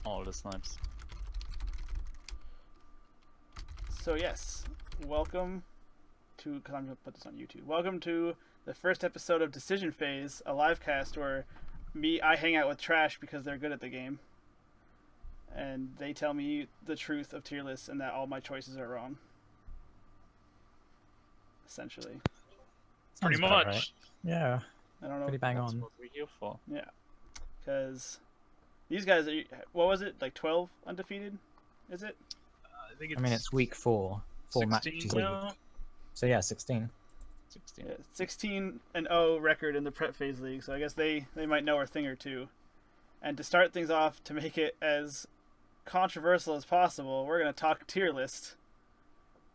all the snipes. So yes, welcome to, because I'm going to put this on YouTube. Welcome to the first episode of Decision Phase, a live cast where I hang out with Trash because they're good at the game. And they tell me the truth of tier lists and that all my choices are wrong. Essentially. Pretty Sounds about much. right. Yeah, I don't know. pretty bang That's on. what we're here for. Yeah. Because these guys are, what was it, like 12 undefeated? Is it? I think it's. I mean, it's week 4. 4 16 matches. now. So yeah, 16. 16. Yeah, 16-0 record in the Prep Phase League, so I guess they might know a thing or two. And to start things off, to make it as controversial as possible, we're going to talk tier list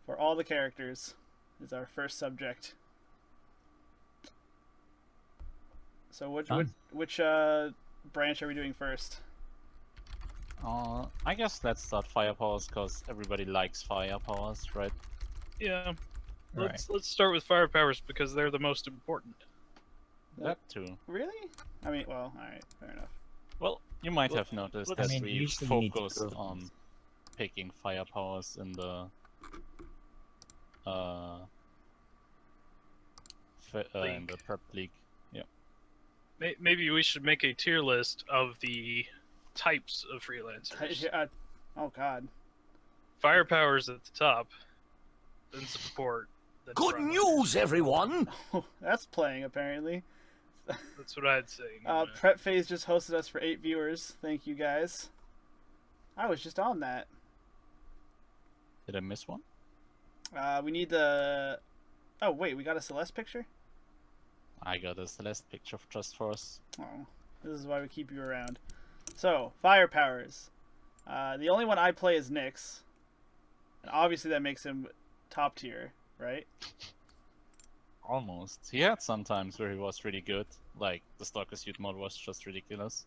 for all the characters is our first subject. So which branch are we doing first? I guess let's start firepowers because everybody likes firepowers, right? Yeah. Right. Let's start with firepowers because they're the most important. That too. Really? I mean, well, alright, fair enough. Well, you might Well, have noticed I that mean, we usually you need to focused build on things. picking firepowers in the in the prep league. Yeah. Maybe we should make a tier list of the types of freelancers. Oh god. Firepowers at the top, then support. Then Good front. news, everyone! That's playing, apparently. That's what I'd say. Prep Phase just hosted us for 8 viewers. Thank you, guys. I was just on that. Did I miss one? We need the... Oh, wait, we got a Celeste picture? I got a Celeste picture just for us. Oh, this is why we keep you around. So, firepowers. The only one I play is Nyx. And obviously that makes him top tier, right? Almost. He had some times where he was really good. Like, the Stalker Suit mod was just ridiculous.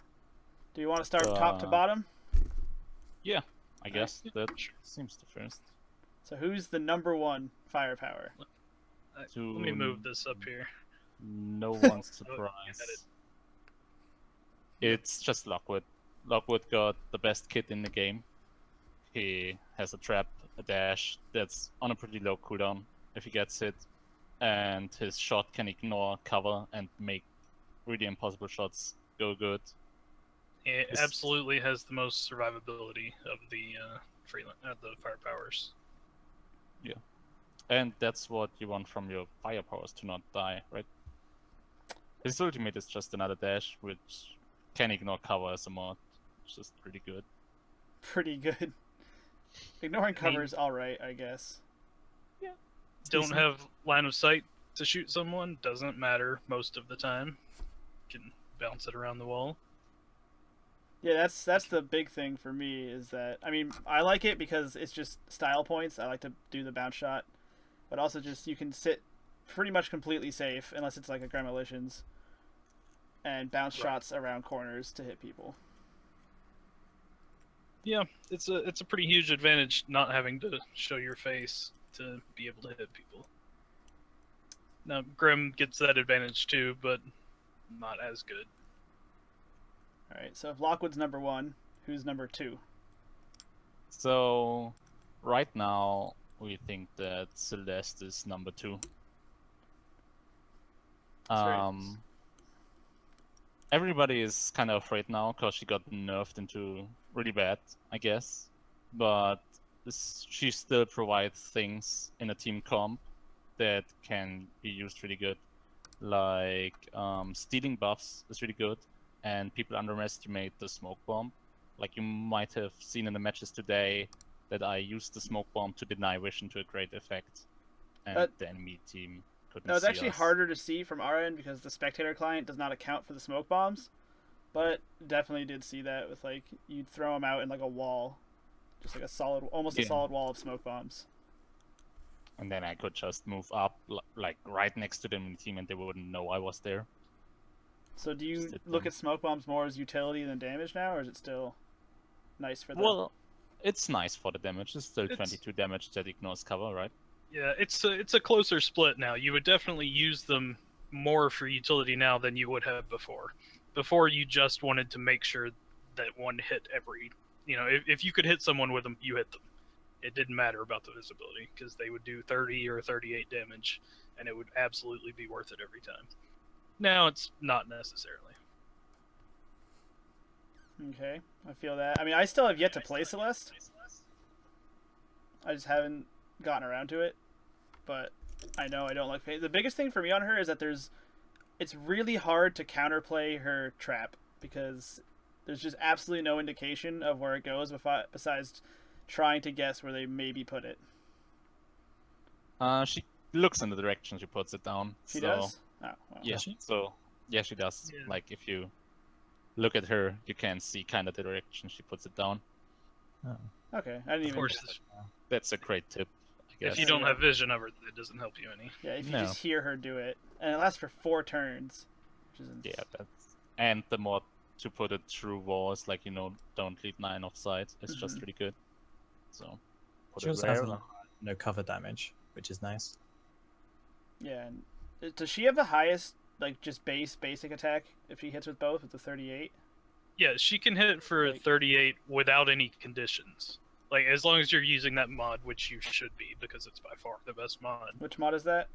Do you want to start top to bottom? Yeah, I guess that Sure. seems the first. So who's the number one firepower? Let me move this up here. No one's Edit. surprised. It's just Lockwood. Lockwood got the best kit in the game. He has a trap, a dash that's on a pretty low cooldown if he gets hit, and his shot can ignore cover and make really impossible shots go good. It This- absolutely has the most survivability of the the firepowers. And that's what you want from your firepowers, to not die, right? His ultimate is just another dash, which can ignore cover as a mod. It's just pretty good. Pretty good. Ignoring cover is alright, I guess. Don't Decent. have line of sight to shoot someone, doesn't matter most of the time. Can bounce it around the wall. Yeah, that's the big thing for me is that, I mean, I like it because it's just style points. I like to do the bounce shot. But also just, you can sit pretty much completely safe, unless it's like a Gremlins, and bounce Right. shots around corners to hit people. Yeah, it's a pretty huge advantage not having to show your face to be able to hit people. Now Grim gets that advantage too, but not as good. Alright, so if Lockwood's number one, who's number two? So, right now, we think that Celeste is number 2. right. Everybody is kind of afraid now because she got nerfed into really bad, I guess. But she still provides things in a team comp that can be used really good. Like, stealing buffs is really good, and people underestimate the smoke bomb. Like, you might have seen in the matches today that I used the smoke bomb to deny vision to a great effect, and the enemy team couldn't No, it's see actually us. harder to see from our end because the spectator client does not account for the smoke bombs. But definitely did see that with, like, you'd throw them out in like a wall. Just like a solid, almost a Yeah. solid wall of smoke bombs. And then I could just move up, like, right next to them in the team, and they wouldn't know I was there. So do you Just hit look them. at smoke bombs more as utility than damage now, or is it still nice for them? Well, it's nice for the damage. It's still It's- 22 damage that ignores cover, right? Yeah, it's a closer split now. You would definitely use them more for utility now than you would have before. Before, you just wanted to make sure that one hit every if you could hit someone with them, you hit them. It didn't matter about the visibility because they would do 30 or 38 damage, and it would absolutely be worth it every time. Now it's not necessarily. Okay, I feel that. I mean, I still have yet to play Celeste. I just haven't gotten around to it, but I know I don't like the biggest thing for me on her is that it's really hard to counterplay her trap because there's just absolutely no indication of where it goes besides trying to guess where they maybe put it. She looks in the direction she puts it down. She so, does? Oh, well. Yeah. Does she? So yeah, she does. Yeah. Like if you look at her, you can see kind of the direction she puts it down. Oh. Okay, I didn't Of even... course, That's a great tip, I guess. if you don't have vision of it, it doesn't help you any. Yeah, if you No. just hear her do it. And it lasts for 4 turns. Which is Yeah, and the mod to put it through walls, like don't leave 9 offside, is just really good. So put She it also has there. no cover damage, which is nice. Yeah, and does she have the highest, like, just basic attack if she hits with both, with the 38? Yeah, she can hit for Like- 38 without any conditions. Like, as long as you're using that mod, which you should be, because it's by far the best mod. Which mod is that?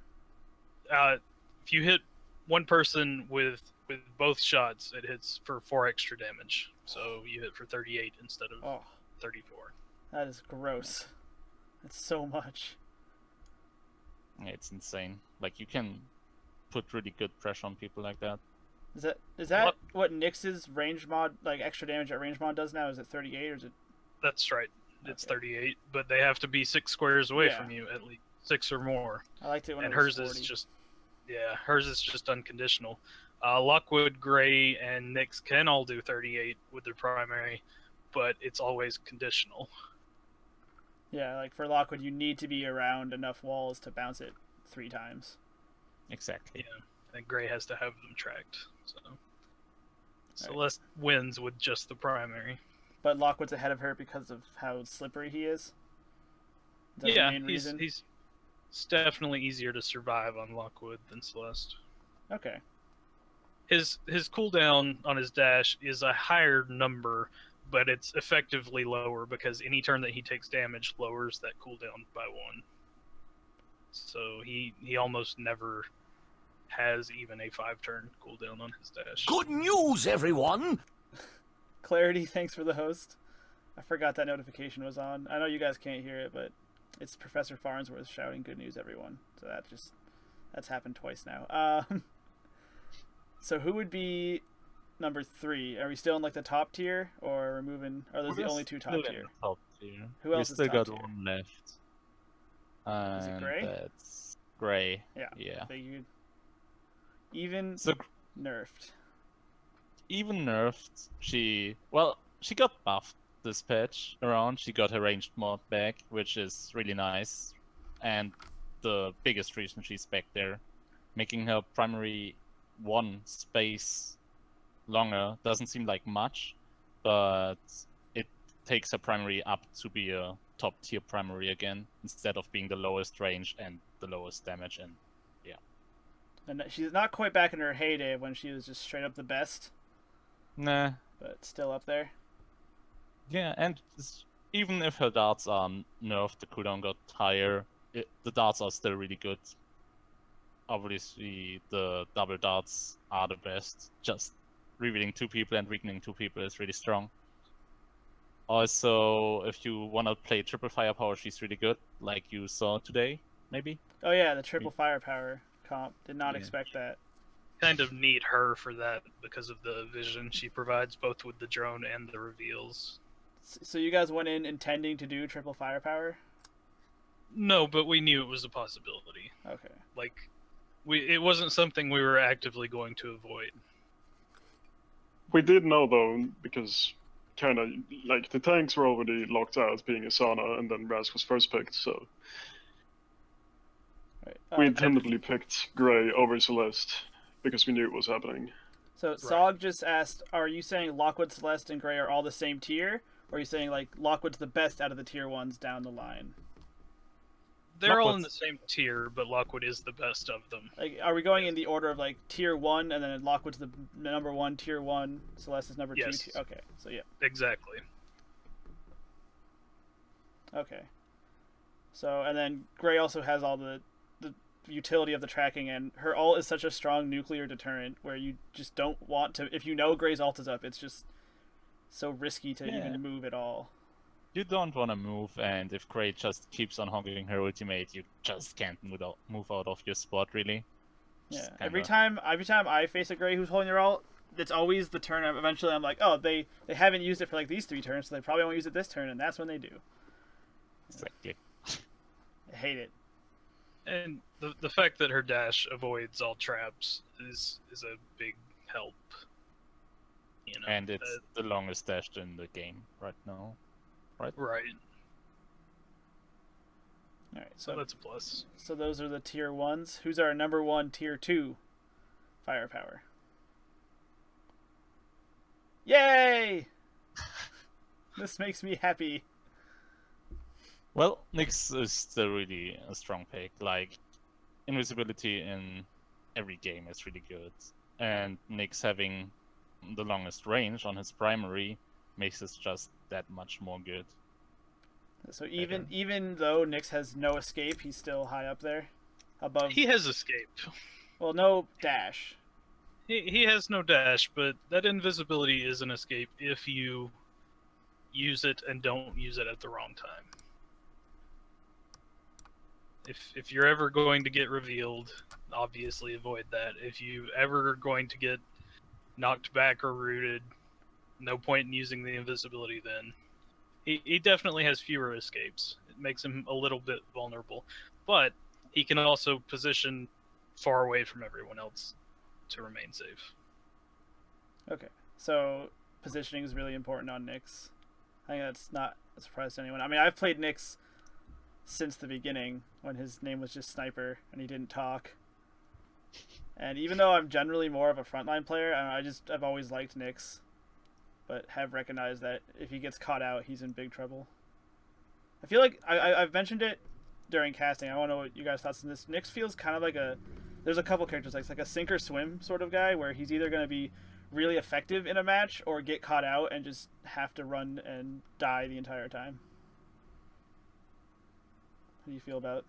If you hit one person with both shots, it hits for 4 extra damage. So you hit for 38 instead of Oh, 34. that is gross. That's so much. Yeah, it's insane. Like you can put really good pressure on people like that. Is that what Nyx's range mod, like extra damage at range mod does now? Is it 38 or is it... That's right. It's Okay. 38, but they have to be 6 squares away Yeah. from you, at least 6 or more. I liked it when And it was hers 40. is just, hers is just unconditional. Lockwood, Gray, and Nyx can all do 38 with their primary, but it's always conditional. Yeah, like for Lockwood, you need to be around enough walls to bounce it 3 times. Exactly. Yeah, and Gray has to have them tracked. So Celeste wins with just the primary. But Lockwood's ahead of her because of how slippery he is? Is that the main reason? he's definitely easier to survive on Lockwood than Celeste. Okay. His cooldown on his dash is a higher number, but it's effectively lower because any turn that he takes damage lowers that cooldown by 1. So he almost never has even a 5-turn cooldown on his dash. Good news, everyone! Clarity, thanks for the host. I forgot that notification was on. I know you guys can't hear it, but it's Professor Farnsworth shouting "Good news, everyone." So that's happened twice now. So who would be number 3? Are we still in like the top tier, or are we moving? Are those the only 2 top tier? Top tier. Who else We is still top got tier? one left. Is it And Gray? That's Gray. Yeah. Yeah. Figured. Even So nerfed. even nerfed, she got buffed this patch around. She got her ranged mod back, which is really nice. And the biggest reason she's back there, making her primary 1 space longer doesn't seem like much, but it takes her primary up to be a top tier primary again, instead of being the lowest range and the lowest damage. And And she's not quite back in her heyday when she was just straight up the best, nah, but still up there. yeah, and even if her darts are nerfed, the cooldown got higher, the darts are still really good. Obviously, the double darts are the best. Just revealing 2 people and weakening 2 people is really strong. Also, if you want to play triple firepower, she's really good, like you saw today, maybe? Oh yeah, the triple firepower comp. Did not Yeah. expect that. Kind of need her for that because of the vision she provides both with the drone and the reveals. So you guys went in intending to do triple firepower? No, but we knew it was a possibility. Okay. Like, it wasn't something we were actively going to avoid. We did know though, because kind of like the tanks were already locked out, being Asana, and then Raz was first picked, so Right. we intendedly picked Gray over Celeste because we knew it was happening. So Sog just asked, are you saying Lockwood, Celeste, and Gray are all the same tier? Or are you saying like Lockwood's the best out of the tier 1s down the line? They're all in the Lockwood's- same tier, but Lockwood is the best of them. Like, are we going in the order of like tier 1 and then Lockwood's the number 1 tier 1, Celeste is number 2? Yes. Okay, so yeah. Exactly. Okay. So, and then Gray also has all the utility of the tracking, and her ult is such a strong nuclear deterrent where you just don't want to. If you know Gray's ult is up, it's just so risky to even move at all. You don't want to move, and if Gray just keeps on hogging her ultimate, you just can't move out of your spot, really. Yeah. Every time I face a Gray who's holding their ult, it's always the turn. Eventually, I'm like, oh, they haven't used it for like these 3 turns, so they probably won't use it this turn, and that's when they do. Exactly. I hate it. And the fact that her dash avoids all traps is a big help. You know, And it's the longest dash in the game right now. Right? right. All right, So that's a plus. So those are the tier 1s. Who's our number 1 tier 2 firepower? Yay! This makes me happy. Well, Nyx is still really a strong pick. Like, invisibility in every game is really good. And Nyx having the longest range on his primary makes it just that much more good. So even though Nyx has no escape, he's still high up there, above. He has escape. Well, no dash. He has no dash, but that invisibility is an escape if you use it and don't use it at the wrong time. If you're ever going to get revealed, obviously avoid that. If you ever are going to get knocked back or rooted, no point in using the invisibility then. He definitely has fewer escapes. It makes him a little bit vulnerable. But he can also position far away from everyone else to remain safe. Okay, so positioning is really important on Nyx. I think that's not a surprise to anyone. I mean, I've played Nyx since the beginning when his name was just Sniper and he didn't talk. And even though I'm generally more of a frontline player, I've always liked Nyx, but have recognized that if he gets caught out, he's in big trouble. I feel like I've mentioned it during casting. I want to know what you guys' thoughts on this. Nyx feels kind of like there's a couple characters like a sink or swim sort of guy where he's either going to be really effective in a match or get caught out and just have to run and die the entire time. How do you feel about it?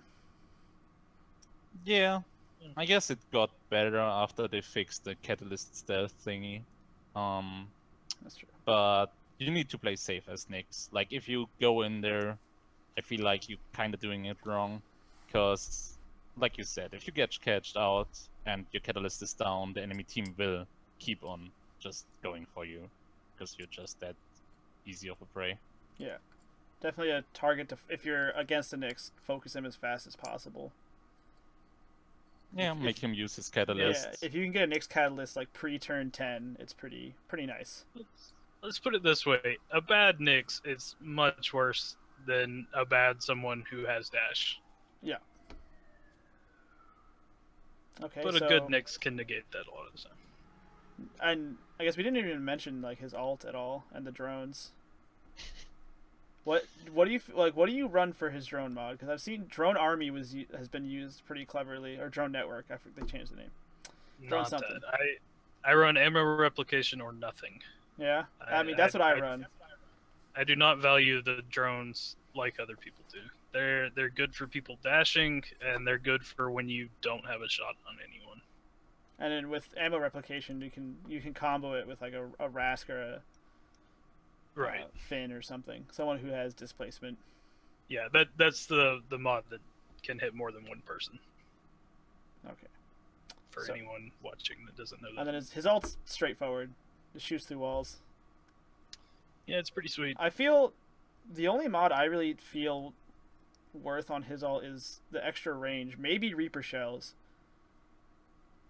Yeah, I guess it got better after they fixed the catalyst stealth thingy. That's true. But you need to play safe as Nyx. Like, if you go in there, I feel like you're kind of doing it wrong. Because, like you said, if you get catched out and your catalyst is down, the enemy team will keep on just going for you. Because you're just that easy of a prey. Yeah. Definitely a target to, if you're against a Nyx, focus him as fast as possible. Yeah, make him use his catalyst. Yeah, if you can get a Nyx catalyst like pre-turn 10, it's pretty nice. Let's put it this way: a bad Nyx is much worse than a bad someone who has dash. Yeah. Okay. But so, a good Nyx can negate that a lot of the time. And I guess we didn't even mention like his ult at all and the drones. What do you like? What do you run for his drone mod? Because I've seen Drone Army has been used pretty cleverly, or Drone Network. I think they changed the name. Drone Not something. that. I run ammo replication or nothing. Yeah, I mean that's what I run. I do not value the drones like other people do. They're good for people dashing, and they're good for when you don't have a shot on anyone. And then with ammo replication, you can combo it with like a Rask or a Finn or something. Someone who has displacement. Yeah, that's the mod that can hit more than one person. Okay. For anyone watching that doesn't know that. And then his ult's straightforward. It shoots through walls. Yeah, it's pretty sweet. I feel the only mod I really feel worth on his ult is the extra range. Maybe Reaper Shells.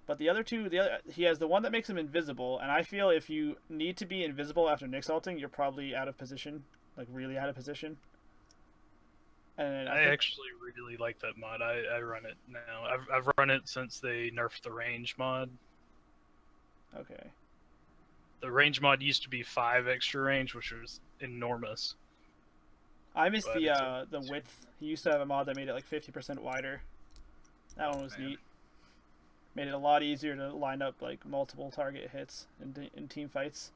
But the other two, he has the one that makes him invisible, and I feel if you need to be invisible after Nyx ulting, you're probably out of position, like really out of position. And I actually really like that mod. I run it now. I've run it since they nerfed the range mod. Okay. The range mod used to be 5 extra range, which was enormous. I missed the width. He used to have a mod that made it like 50% wider. That one was neat. Made it a lot easier to line up like multiple target hits in team fights.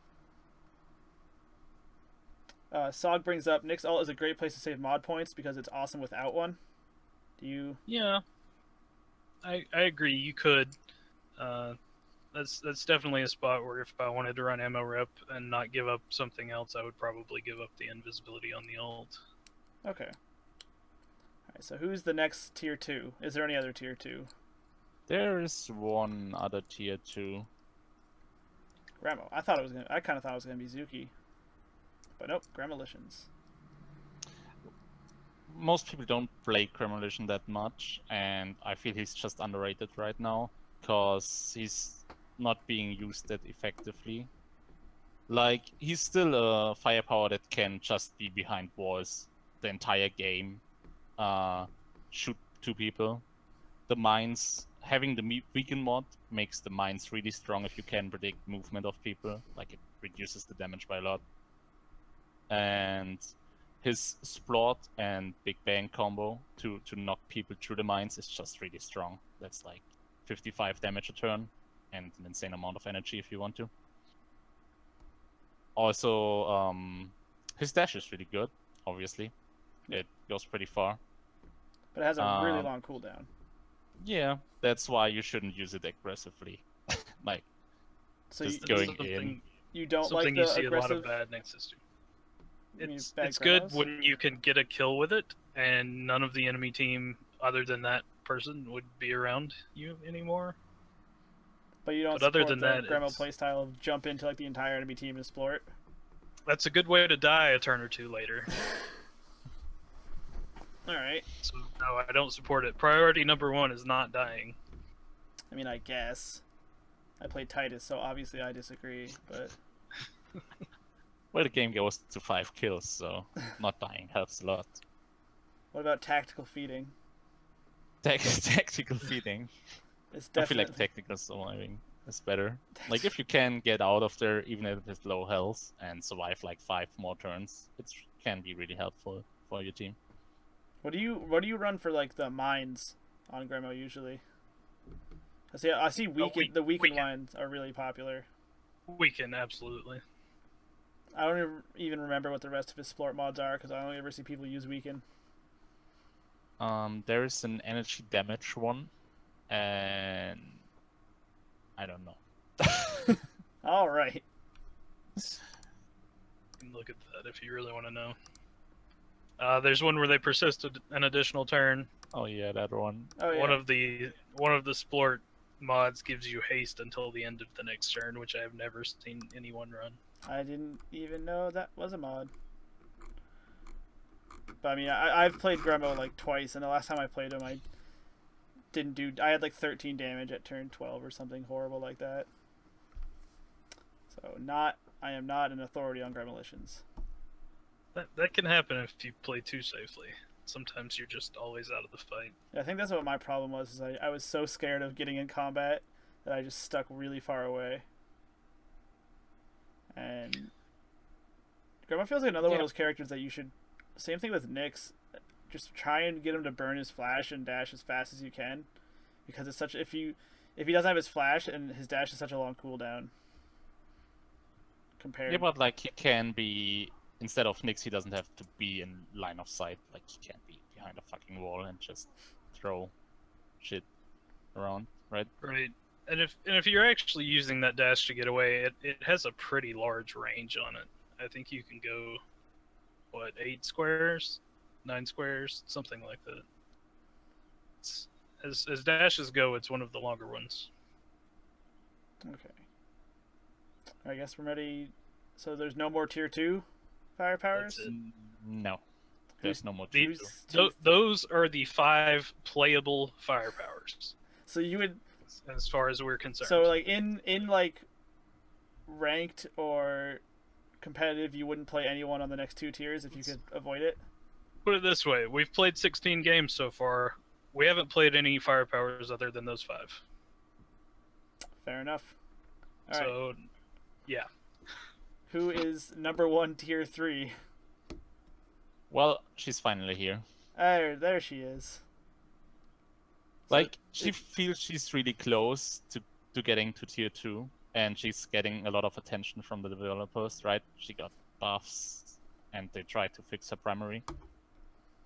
Sog brings up Nyx ult is a great place to save mod points because it's awesome without one. Do you? Yeah, I agree. You could. That's definitely a spot where if I wanted to run ammo rep and not give up something else, I would probably give up the invisibility on the ult. Okay. Alright, so who's the next tier 2? Is there any other tier 2? There is one other tier 2. Gramo. I kind of thought it was gonna be Zuki. But nope, Gramolitions. Most people don't play Cremolition that much, and I feel he's just underrated right now, because he's not being used that effectively. Like, he's still a firepower that can just be behind walls the entire game, shoot 2 people. The mines, having the weaken mod makes the mines really strong if you can predict movement of people, like it reduces the damage by a lot. And his Splort and Big Bang combo to knock people through the mines is just really strong. That's like 55 damage a turn and an insane amount of energy if you want to. Also, his dash is really good, obviously. It goes pretty far. But it has a really long cooldown. Yeah, that's why you shouldn't use it aggressively. Like, So just you, going in. you don't like Something the you see aggressive... a lot of bad Nexus do. You mean It's bad good Gramos? when you can get a kill with it, and none of the enemy team other than that person would be around you anymore. But you don't But other support than the that, Gramo it's- playstyle of jump into like the entire enemy team and splort. That's a good way to die a turn or two later. Alright. So no, I don't support it. Priority number 1 is not dying. I mean, I guess. I played Titus, so obviously I disagree, but... Well, the game goes to 5 kills, so not dying helps a lot. What about tactical feeding? Tactical feeding. It's I feel definitely... like tactical surviving is better. Like, if you can get out of there, even if it's low health, and survive like 5 more turns, it can be really helpful for your team. What do you run for like the mines on Gramo usually? I see the weakened lines are really popular. Weaken, absolutely. I don't even remember what the rest of his splort mods are because I only ever see people use weaken. There is an energy damage one, and I don't know. All right. You can look at that if you really want to know. There's one where they persisted an additional turn. Oh yeah, that one. Oh yeah. One of the splort mods gives you haste until the end of the next turn, which I have never seen anyone run. I didn't even know that was a mod. But I mean, I've played Gremo like twice, and the last time I played him, I had like 13 damage at turn 12 or something horrible like that. So I am not an authority on Gremolitions. That can happen if you play too safely. Sometimes you're just always out of the fight. I think that's what my problem was. Is I was so scared of getting in combat that I just stuck really far away. And Grandma feels like another one of those characters that you should. Same thing with Nyx. Just try and get him to burn his flash and dash as fast as you can, because it's such. If he doesn't have his flash and his dash is such a long cooldown. Compared. Yeah, but like he can be, instead of Nyx, he doesn't have to be in line of sight. Like he can be behind a fucking wall and just throw shit around, right? Right. And if you're actually using that dash to get away, it has a pretty large range on it. I think you can go, 8 squares, 9 squares, something like that. It's, as dashes go, it's one of the longer ones. Okay. I guess we're ready. So there's no more tier 2 fire powers? That's it. No, there's no more. The- tier 2. Those are the 5 playable fire powers, So you would. as far as we're concerned. So like in like ranked or competitive, you wouldn't play anyone on the next 2 tiers if you could avoid it. Put it this way: we've played 16 games so far. We haven't played any fire powers other than those 5. Fair enough. All right. So, yeah. Who is number 1 tier 3? Well, she's finally here. There she is. Like, she feels she's really close to getting to tier 2, and she's getting a lot of attention from the developers, right? She got buffs, and they try to fix her primary.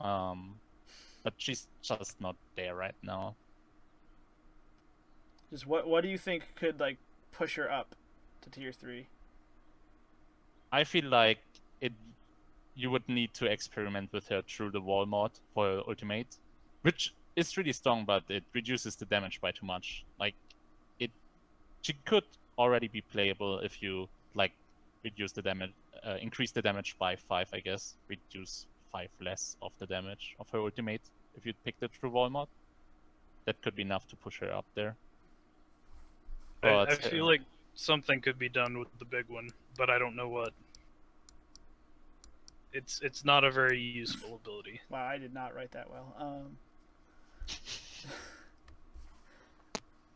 But she's just not there right now. Just what do you think could like push her up to tier 3? I feel like you would need to experiment with her through the wall mod for her ultimate, which is really strong, but it reduces the damage by too much. Like, she could already be playable if you like reduce the damage, increase the damage by 5, I guess. Reduce 5 less of the damage of her ultimate if you pick the true wall mod. That could be enough to push her up there. I feel like something could be done with the big one, but I don't know what. It's not a very useful ability. Wow, I did not write that well.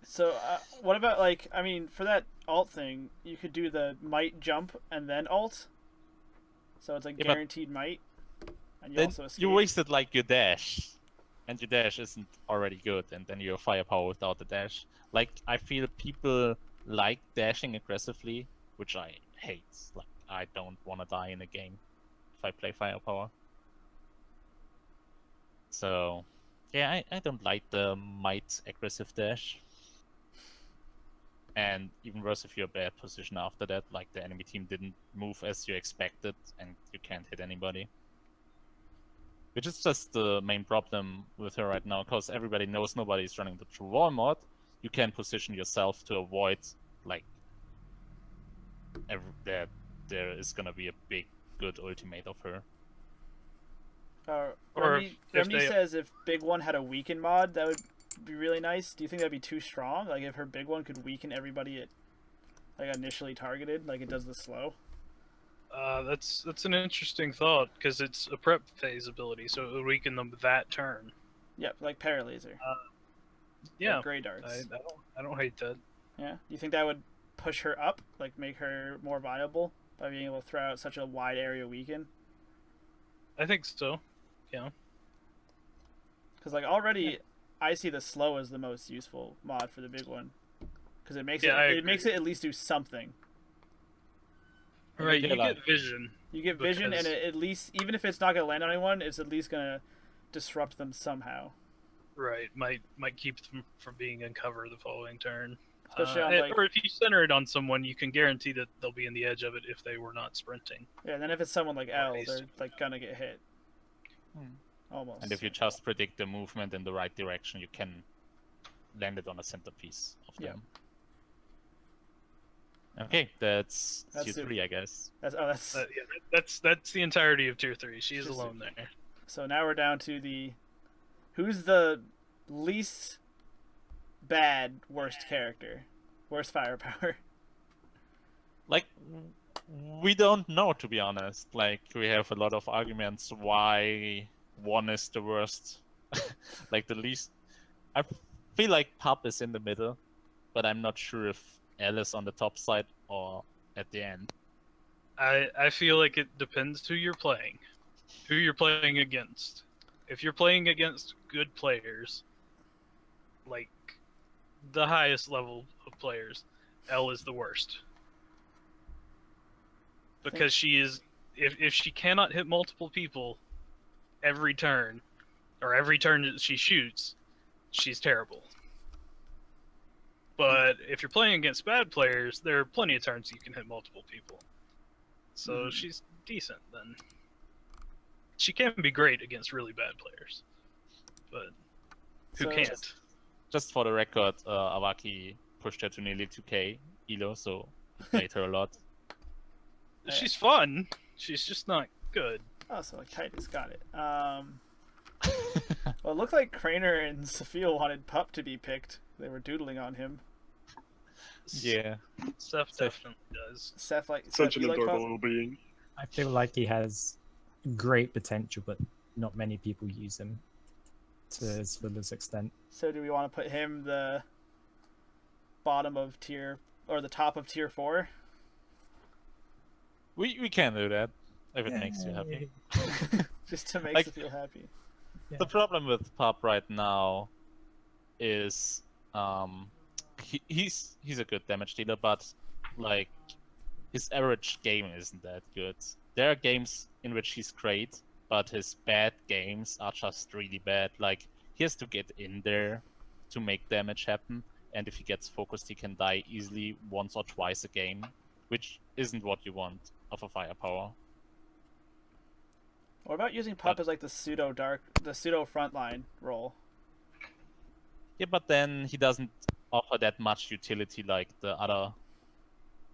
So what about like, I mean, for that alt thing, you could do the might jump and then alt. So it's like Yeah, but guaranteed might, and you then also escape. you wasted like your dash, and your dash isn't already good, and then your firepower without the dash. Like, I feel people like dashing aggressively, which I hate. Like, I don't want to die in a game if I play firepower. So, yeah, I don't like the might aggressive dash. And even worse if you're a bad position after that, like the enemy team didn't move as you expected and you can't hit anybody. Which is just the main problem with her right now, because everybody knows nobody's running the true wall mod. You can position yourself to avoid, like, that there is gonna be a big, good ultimate of her. Or Remedy if they- says if Big One had a weaken mod, that would be really nice. Do you think that'd be too strong? Like if her Big One could weaken everybody it like initially targeted, like it does the slow? That's an interesting thought, because it's a prep phase ability, so it would weaken them that turn. Yep, like Paralaser. Yeah, Like Grey Darts. I don't hate that. Yeah. Do you think that would push her up, like make her more viable by being able to throw out such a wide area weaken? I think so. Yeah. Because like already, I see the slow as the most useful mod for the Big One, because it makes I it agree. makes it at least do something. Right, you like- get vision. You get vision, and Because- it at least, even if it's not gonna land on anyone, it's at least gonna disrupt them somehow. Right, might keep them from being in cover the following turn. Especially on, like- or if you center it on someone, you can guarantee that they'll be in the edge of it if they were not sprinting. Yeah, and then if it's someone like L, Nice. they're like gonna get hit. Hmm. Almost. And if you just predict the movement in the right direction, you can land it on a centerpiece of Yeah. them. Okay, that's That's tier it. 3, I guess. that's Yeah, that's the entirety of tier 3. She is Just- alone there. so now we're down to the who's the least bad worst character, worst firepower. Like, we don't know, to be honest. Like, we have a lot of arguments why one is the worst. Like, the least. I feel like Pup is in the middle, but I'm not sure if L is on the top side or at the end. I feel like it depends who you're playing against. If you're playing against good players, like the highest level of players, L is the worst. Because she is, if she cannot hit multiple people every turn, or every turn that she shoots, she's terrible. But if you're playing against bad players, there are plenty of turns you can hit multiple people. So she's decent then. She can be great against really bad players, but who So- can't? Just for the record, Awaki pushed her to nearly 2k elo, so played her a lot. She's fun. She's just not good. Oh, so like Titus got it. Well, it looked like Craner and Sophia wanted Pup to be picked. They were doodling on him. Yeah. Steph definitely does. Seth like Such Seth, an you like Pup? adorable being. I feel like he has great potential, but not many people use him to his fullest extent. So do we want to put him the bottom of tier or the top of tier 4? We can do that if it makes you happy. Just to make Like- Sophia happy. The problem with Pup right now is he's a good damage dealer, but like his average game isn't that good. There are games in which he's great, but his bad games are just really bad. Like, he has to get in there to make damage happen, and if he gets focused, he can die easily once or twice a game, which isn't what you want of a firepower. What about using Pup But- as like the pseudo frontline role? Yeah, but then he doesn't offer that much utility like the other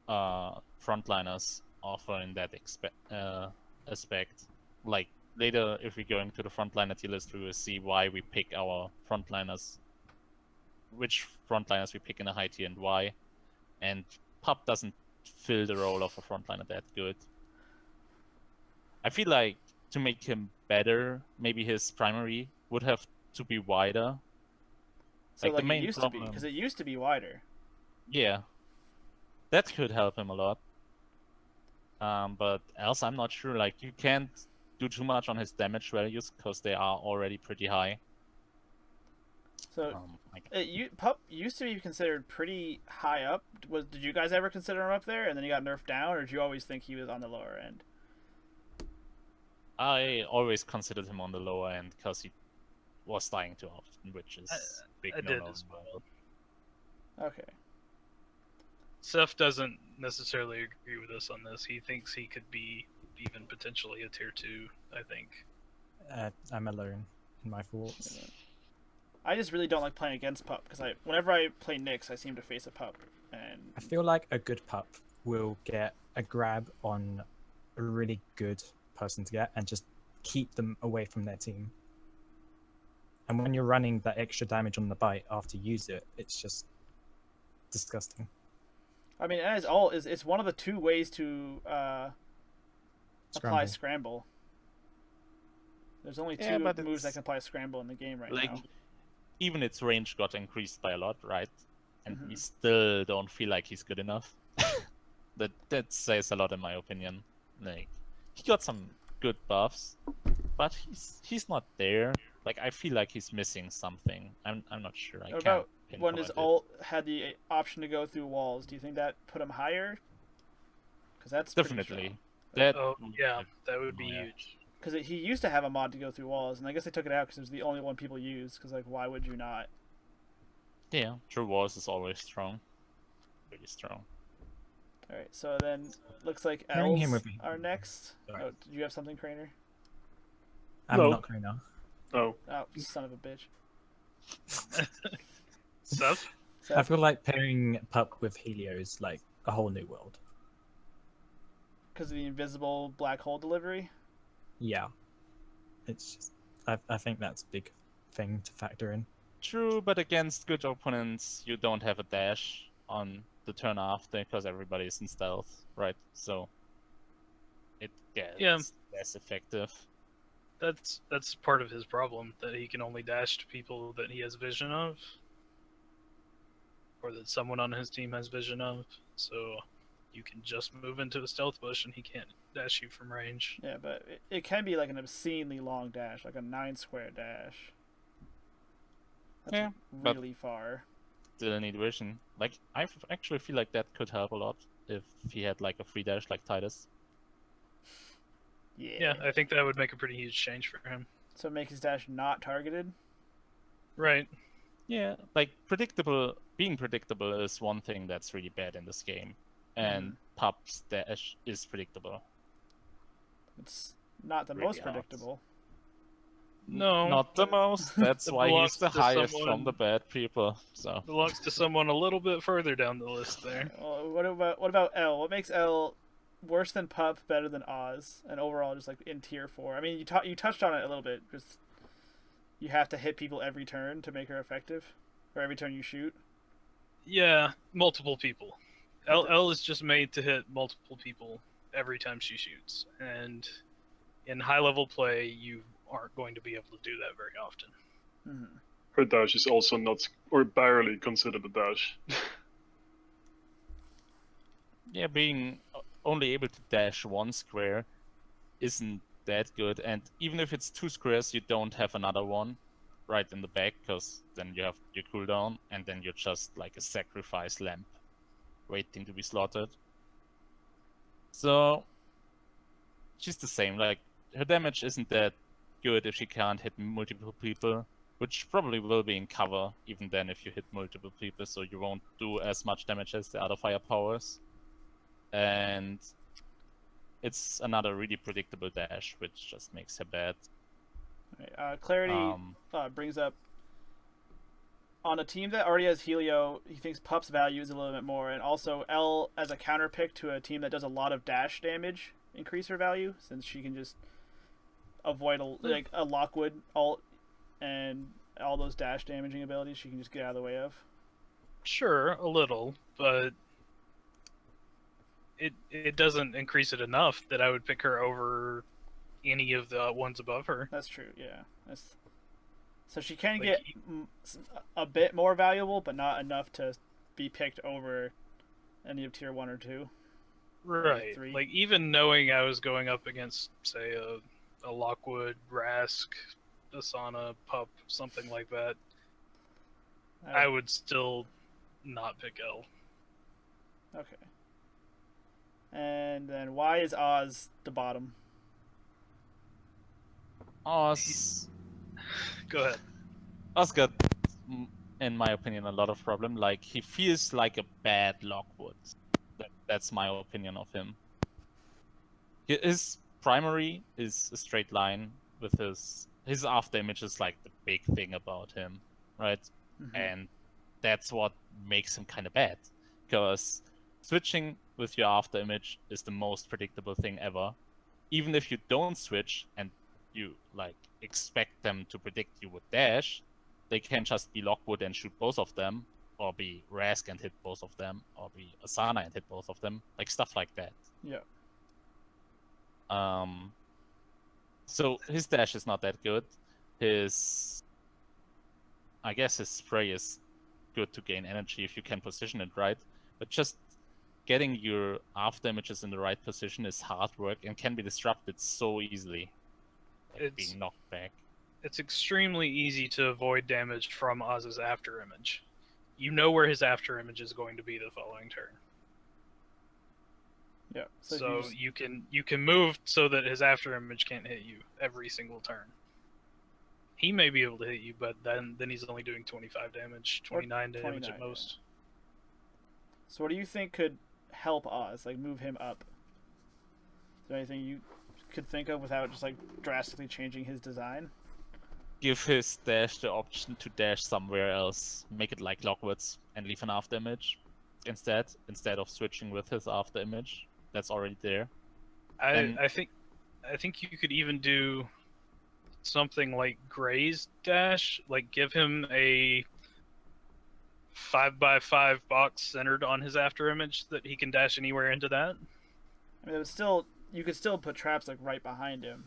frontliners offer in that aspect. Like, later, if we go into the frontliner tier list, we will see why we pick our frontliners, which frontliners we pick in a high tier and why. And Pup doesn't fill the role of a frontliner that good. I feel like to make him better, maybe his primary would have to be wider. So Like, the like main it used to be, problem- because it used to be wider. Yeah, that could help him a lot. But else, I'm not sure. Like, you can't do too much on his damage values because they are already pretty high. So Like, Pup used to be considered pretty high up. Did you guys ever consider him up there, and then he got nerfed down, or did you always think he was on the lower end? I always considered him on the lower end because he was dying too often, which is big I did no-no as in my well. world. Okay. Seth doesn't necessarily agree with us on this. He thinks he could be even potentially a tier 2, I think. I'm alone in my thoughts. I just really don't like playing against Pup because whenever I play Nyx, I seem to face a Pup, and I feel like a good pup will get a grab on a really good person to get and just keep them away from their team. And when you're running that extra damage on the bite after you use it, it's just disgusting. I mean, it's one of the two ways to apply Scramble. scramble. There's only Yeah, two but moves that it's- can apply scramble in the game right Like, now. even its range got increased by a lot, right? And we Mhm. still don't feel like he's good enough. that says a lot in my opinion. Like, he got some good buffs, but he's not there. Like, I feel like he's missing something. I'm not sure. I What can't about when his pinpoint it. ult had the option to go through walls? Do you think that put him higher? Because that's pretty Definitely. strong. That Oh, would yeah, have- that would be yeah. huge. Because he used to have a mod to go through walls, and I guess they took it out because it was the only one people used. Because like, why would you not? Yeah, True Walls is always strong. Really strong. All right, so then looks like Pairing him elves with- are next. Sorry. Oh, did you have something, Craner? I'm No. not Krona. Oh, Oh, son of a bitch. Seth? I feel like pairing pup with Helio is like a whole new world. Because of the invisible black hole delivery. Yeah. It's just I think that's a big thing to factor in. True, but against good opponents, you don't have a dash on the turn after because everybody is in stealth, right? So it gets Yeah. less effective. That's part of his problem, that he can only dash to people that he has vision of, or that someone on his team has vision of. So you can just move into a stealth bush and he can't dash you from range. Yeah, but it can be like an obscenely long dash, like a 9 square dash. That's Yeah, but- really far. Still need vision. Like, actually feel like that could help a lot if he had like a free dash like Titus. Yeah. Yeah, I think that would make a pretty huge change for him. So make his dash not targeted. Right. Yeah, like being predictable is one thing that's really bad in this game, and Pup's dash is predictable. It's not the Really most hard. predictable. No. Not the most. That's It why belongs he's the to highest someone- from the bad people. So Belongs to someone a little bit further down the list there. Well, what about L? What makes L worse than Pup, better than Oz, and overall just like in tier 4? I mean, you touched on it a little bit. Just you have to hit people every turn to make her effective, or every turn you shoot. Yeah, multiple people. L is just made to hit multiple people every time she shoots, and in high level play, you aren't going to be able to do that very often. Mm-hmm. her dash is also not, or barely considered a dash. yeah, being only able to dash 1 square isn't that good, and even if it's 2 squares, you don't have another one right in the back, because then you have your cooldown, and then you're just like a sacrifice lamp waiting to be slaughtered. So she's the same. Like, her damage isn't that good if she can't hit multiple people, which probably will be in cover even then if you hit multiple people, so you won't do as much damage as the other firepowers. And it's another really predictable dash, which just makes her bad. Right, Clarity brings up, on a team that already has Helio, he thinks Pup's value is a little bit more, and also L as a counter pick to a team that does a lot of dash damage increase her value, since she can just avoid a Lockwood ult and all those dash damaging abilities she can just get out of the way of. Sure, a little, but it doesn't increase it enough that I would pick her over any of the ones above her. That's true, yeah. So she can get a bit more valuable, but not enough to be picked over any of tier 1 or 2. Right. 3. Like, even knowing I was going up against, say, a Lockwood, Rask, Asana, Pup, something like that, I would still not pick L. Okay. And then why is Oz the bottom? Oz Go ahead. got, in my opinion, a lot of problem. Like, he feels like a bad Lockwood. That's my opinion of him. His primary is a straight line with his after image is like the big thing about him, right? Mm-hmm. And that's what makes him kind of bad, because switching with your after image is the most predictable thing ever. Even if you don't switch and you like expect them to predict you with dash, they can just be Lockwood and shoot both of them, or be Rask and hit both of them, or be Asana and hit both of them, like stuff like that. Yeah. So his dash is not that good. I guess his spray is good to gain energy if you can position it right, but just getting your after images in the right position is hard work and can be disrupted so easily. Being knocked back. It's extremely easy to avoid damage from Oz's after image. You know where his after image is going to be the following turn. Yeah. So you can move so that his after image can't hit you every single turn. He may be able to hit you, but then he's only doing 25 damage, 29 damage at most. Yeah. So what do you think could help Oz, like move him up? Is there anything you could think of without just like drastically changing his design? Give his dash the option to dash somewhere else. Make it like Lockwood's and leave an after image instead of switching with his after image that's already there. I think you could even do something like Gray's dash, like give him a 5x5 box centered on his after image that he can dash anywhere into that. I mean, you could still put traps like right behind him.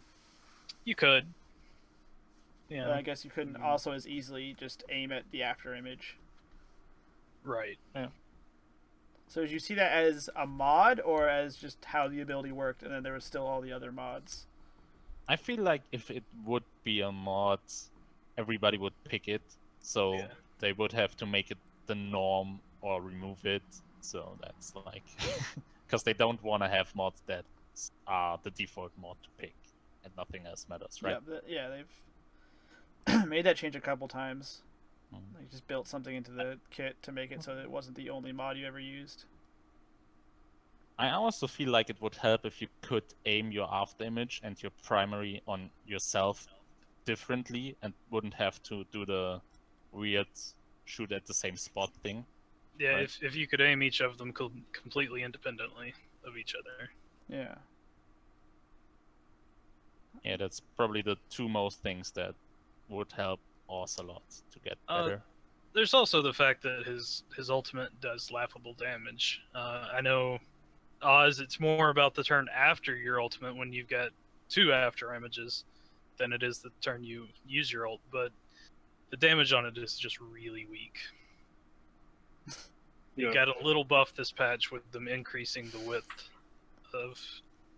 You could. Yeah. But I guess you couldn't also as easily just aim at the after image. Right. Yeah. So did you see that as a mod or as just how the ability worked, and then there was still all the other mods? I feel like if it would be a mod, everybody would pick it. So they would have to make it the norm or remove it. So that's like, because they don't want to have mods that are the default mod to pick and nothing else matters, right? Yeah, they've made that change a couple times. They just built something into the kit to make it so that it wasn't the only mod you ever used. I also feel like it would help if you could aim your after image and your primary on yourself differently and wouldn't have to do the weird shoot at the same spot thing. Yeah, right? if you could aim each of them completely independently of each other. Yeah. Yeah, that's probably the two most things that would help Oz a lot to get better. There's also the fact that his ultimate does laughable damage. I know Oz, it's more about the turn after your ultimate when you've got 2 after images than it is the turn you use your ult, but the damage on it is just really weak. You got a little buff this patch with them increasing the width of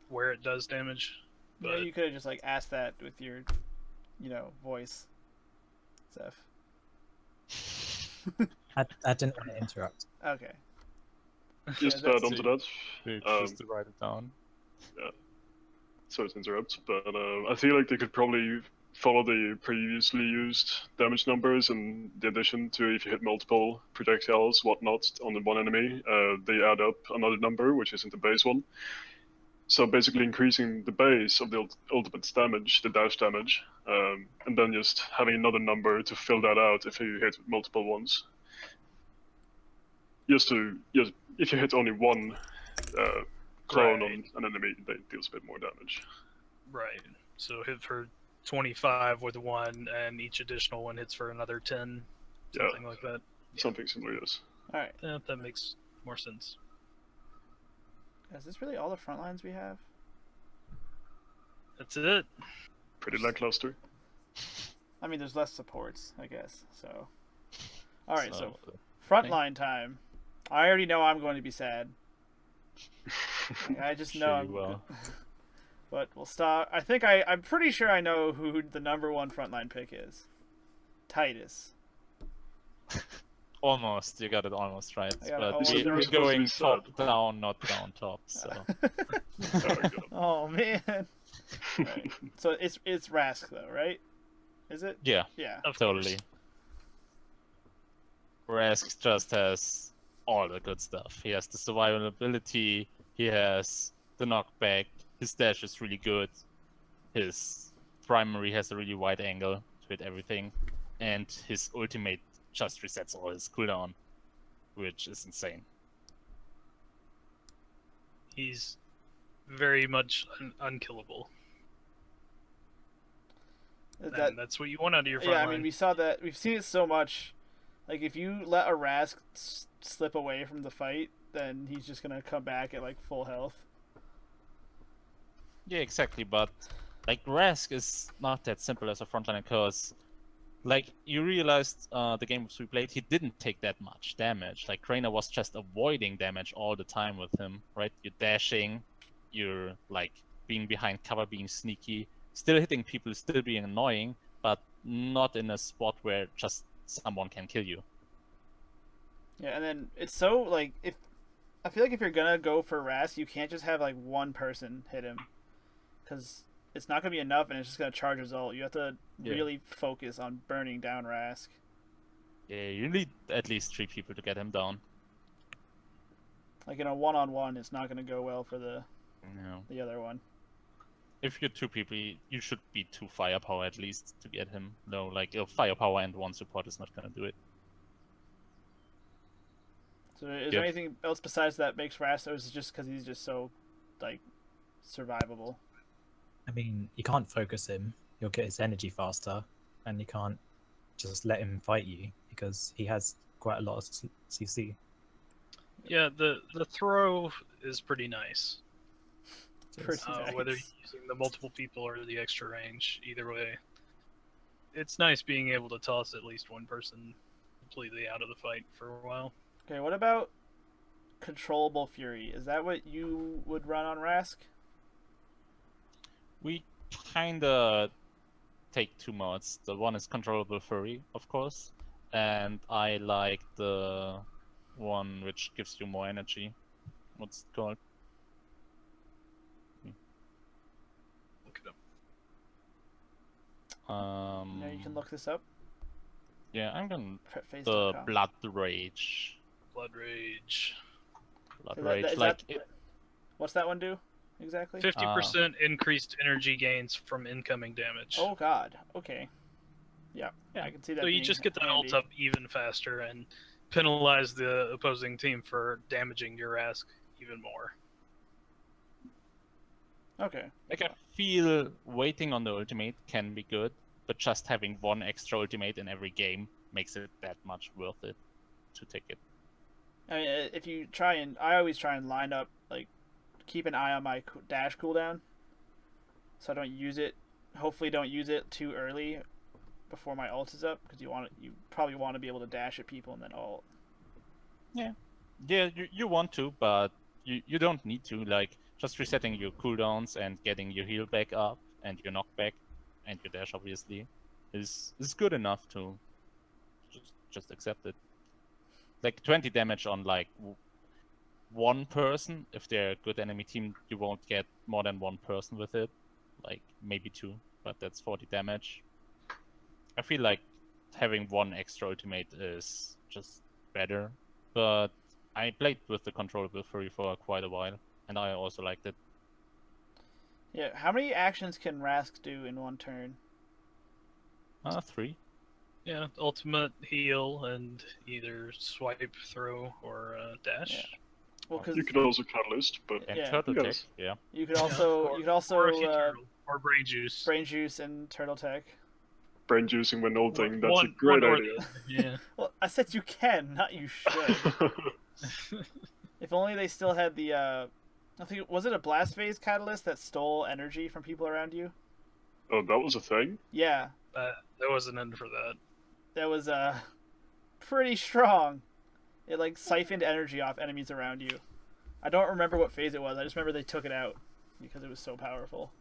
where it does damage. But Yeah, you could have just like asked that with your, voice, Zeph. I didn't want to interrupt. Okay. Just that's- onto that. Just to write it down. sorry to interrupt, but I feel like they could probably follow the previously used damage numbers in the addition to if you hit multiple projectiles, whatnot, on the one enemy, they add up another number, which isn't the base one. So basically increasing the base of the ultimate's damage, the dash damage, and then just having another number to fill that out if you hit multiple ones. Just if you hit only one clone on an enemy, that deals a bit more damage. Right. So hit for 25 with one, and each additional one hits for another 10, something like that. Something similar, yes. All right. Yeah, that makes more sense. Is this really all the front lines we have? That's it. Pretty lackluster. I mean, there's less supports, I guess. So, all right. So, So, frontline time. I already know I'm going to be sad. I just know Sure I'm. you will. But we'll start. I think I'm pretty sure I know who the number one frontline pick is. Titus. Almost, you got it almost right. I got it But almost right. we're Supposed to be going sad. top down, not down top. So Oh, God. Oh man. Right. So it's Rask though, right? Is it? yeah, Yeah. Of totally. course. Rask just has all the good stuff. He has the survivability. He has the knockback. His dash is really good. His primary has a really wide angle to hit everything, and his ultimate just resets all his cooldown, which is insane. He's very much unkillable. That, And that's what you want out of your front yeah, I line. mean, we saw that. We've seen it so much. Like, if you let a Rask slip away from the fight, then he's just gonna come back at like full health. Yeah, exactly. But like Rask is not that simple as a frontliner because, like, you realized the games we played, he didn't take that much damage. Like Krainer was just avoiding damage all the time with him, right? You're dashing, you're like being behind cover, being sneaky, still hitting people, still being annoying, but not in a spot where just someone can kill you. Yeah, and then it's so like if I feel like if you're gonna go for Rask, you can't just have like one person hit him, because it's not gonna be enough, and it's just gonna charge his ult. You have to Yeah. really focus on burning down Rask. Yeah, you need at least 3 people to get him down. Like in a one-on-one, it's not gonna go well for the No. other one. If you're 2 people, you should be 2 firepower at least to get him. No, like firepower and 1 support is not gonna do it. So is Yeah. there anything else besides that makes Rask, or is it just because he's just so like survivable? I mean, you can't focus him. You'll get his energy faster, and you can't just let him fight you because he has quite a lot of CC. Yeah, the throw is pretty nice. Pretty nice. Whether you're using the multiple people or the extra range, either way. It's nice being able to toss at least one person completely out of the fight for a while. Okay, what about controllable fury? Is that what you would run on Rask? We kinda take 2 mods. The one is controllable fury, of course, and I like the one which gives you more energy. What's it called? Look it up. You know, you can look this up. Yeah, I'm gonna Phase.com. the Blood Rage. Blood Rage. Blood So that- Rage, is like that- What's that one do exactly? 50% increased energy gains from incoming damage. Oh God. Okay. Yeah, Yeah. I can see that. So you being just get the ult handy. up even faster and penalize the opposing team for damaging your Rask even more. Okay. I feel waiting on the ultimate can be good, but just having 1 extra ultimate in every game makes it that much worth it to take it. I mean, if you try and I always try and line up like keep an eye on my dash cooldown, so I don't use it. Hopefully, don't use it too early before my ult is up, because you probably want to be able to dash at people and then ult. Yeah, you want to, but you don't need to. Like, just resetting your cooldowns and getting your heal back up and your knockback and your dash, obviously, is good enough to just accept it. Like 20 damage on like 1 person. If they're a good enemy team, you won't get more than 1 person with it. like maybe 2, but that's 40 damage. I feel like having 1 extra ultimate is just better, but I played with the controllable Fury for quite a while, and I also liked it. Yeah, how many actions can Rask do in one turn? 3. Yeah, ultimate heal and either swipe, throw, or dash. Yeah. Well, because You could also Catalyst, but And Yeah. Turtle Yes. Tech, yeah. you could also or if you turtle, or brain juice. brain juice and turtle tech. brain juicing when ulting, that's a One great or idea. the other, yeah. Well, I said you can, not you should. If only they still had the I think was it a blast phase catalyst that stole energy from people around you? Oh, that was a thing? Yeah, There was an end for that. that was pretty strong. It like siphoned energy off enemies around you. I don't remember what phase it was. I just remember they took it out because it was so powerful.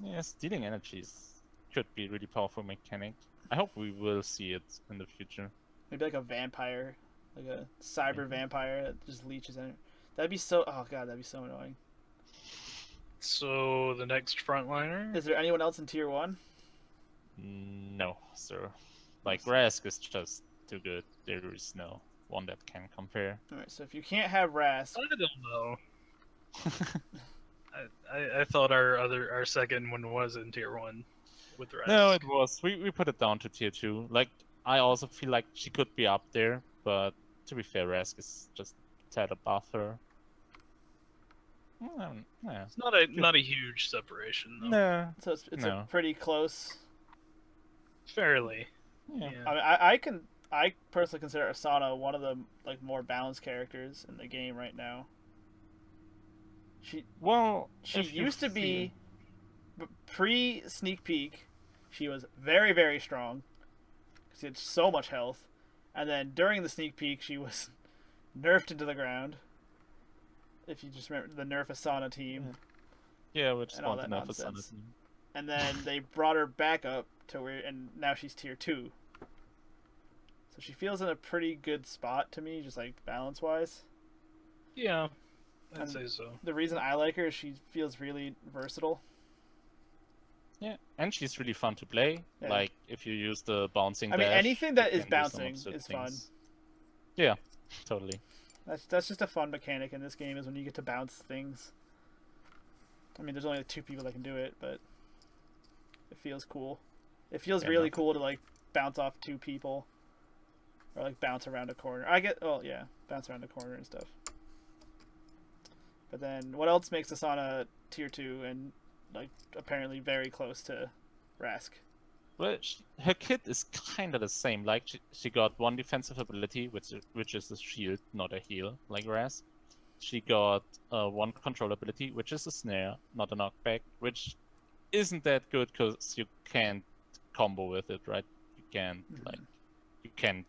Yeah, stealing energies could be a really powerful mechanic. I hope we will see it in the future. Maybe like a vampire, like a cyber vampire that just leeches energy. That'd be so. Oh god, that'd be so annoying. So the next frontliner. Is there anyone else in tier 1? No, sir. Like, Rask is just too good. There is no one that can compare. All right, so if you can't have Rask, I don't know. I thought our second one was in tier 1 with the rest. No, it was. We put it down to tier 2. Like, I also feel like she could be up there, but to be fair, Rask is just a tad above her. Yeah. It's not a huge separation though. No. so it's No. a pretty close. Fairly. Yeah. I mean, I personally consider Asana one of the like more balanced characters in the game right now. Well, She if you used to be feel- pre sneak peek. She was very very strong because she had so much health, and then during the sneak peek she was nerfed into the ground. If you just remember the nerf Asana team, Yeah, we just and all want to that know for nonsense. sanity. and then they brought her back up to where, and now she's tier 2. So she feels in a pretty good spot to me, just like balance wise. Yeah. I'd And say so. The reason I like her is she feels really versatile. Yeah, and she's really fun to play. Yeah. Like, if you use the bouncing I mean, dash, anything you that is can do some bouncing absurd is fun. things. Yeah, totally. That's just a fun mechanic in this game, is when you get to bounce things. I mean, there's only 2 people that can do it, but it feels cool. It feels Yeah, really no. cool to like bounce off 2 people, or like bounce around a corner. Bounce around a corner and stuff. But then, what else makes Asana tier 2 and like apparently very close to Rask? Well, her kit is kind of the same. Like, she got 1 defensive ability, which is a shield, not a heal, like Rask. She got 1 control ability, which is a snare, not a knockback, which isn't that good because you can't combo with it, right? You can't you can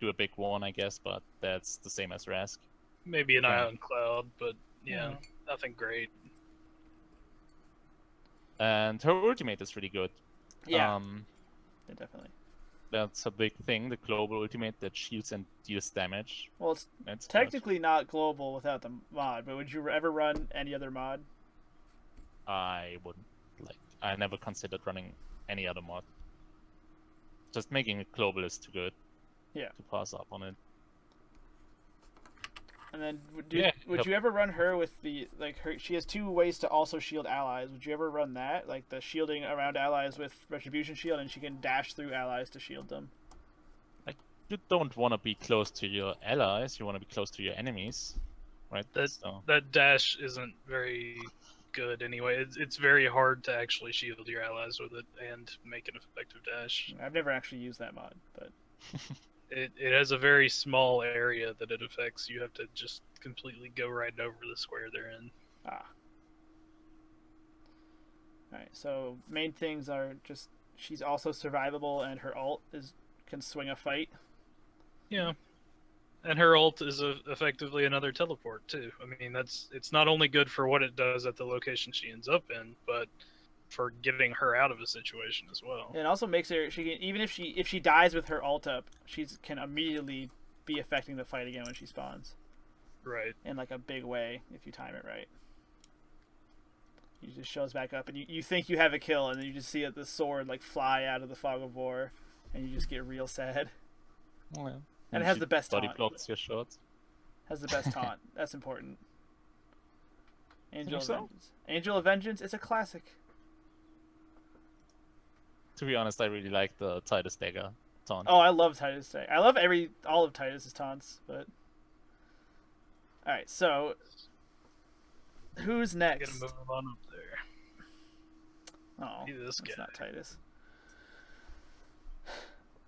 do a big one, I guess, but that's the same as Rask. Maybe an Yeah. Ion Cloud, but yeah, Yeah. nothing great. And her ultimate is really good. Yeah, definitely. That's a big thing, the global ultimate that shields and deals damage. Well, it's That's good. technically not global without the mod, but would you ever run any other mod? I wouldn't. Like, I never considered running any other mod. Just making it global is too good. Yeah. To pass up on it. And then would Yeah, you ever run her with the like her? She has 2 ways to also shield allies. Would you ever run that, like the shielding around allies with Retribution Shield, and she can dash through allies to shield them? You don't want to be close to your allies, you want to be close to your enemies. Right? So, That dash isn't very good anyway. It's very hard to actually shield your allies with it and make an effective dash. I've never actually used that mod, but It has a very small area that it affects. You have to just completely go right over the square they're in. All right. So main things are just she's also survivable, and her ult can swing a fight. Yeah. And her ult is effectively another teleport too. I mean, it's not only good for what it does at the location she ends up in, but for getting her out of a situation as well. It also makes her she can, even if she dies with her ult up, she can immediately be affecting the fight again when she spawns Right. in like a big way if you time it right. He just shows back up, and you think you have a kill, and then you just see the sword like fly out of the fog of war, and you just get real sad. Yeah. And it has she the best body taunt. blocks your shot. Has the best taunt. That's important. Angel of so? Vengeance. Angel of Vengeance. It's a classic. To be honest, I really like the Titus Dagger taunt. Oh, I love Titus. I love all of Titus's taunts, but. All right, so who's I'm next? gonna move him on up there. Oh, Be this it's guy. not Titus.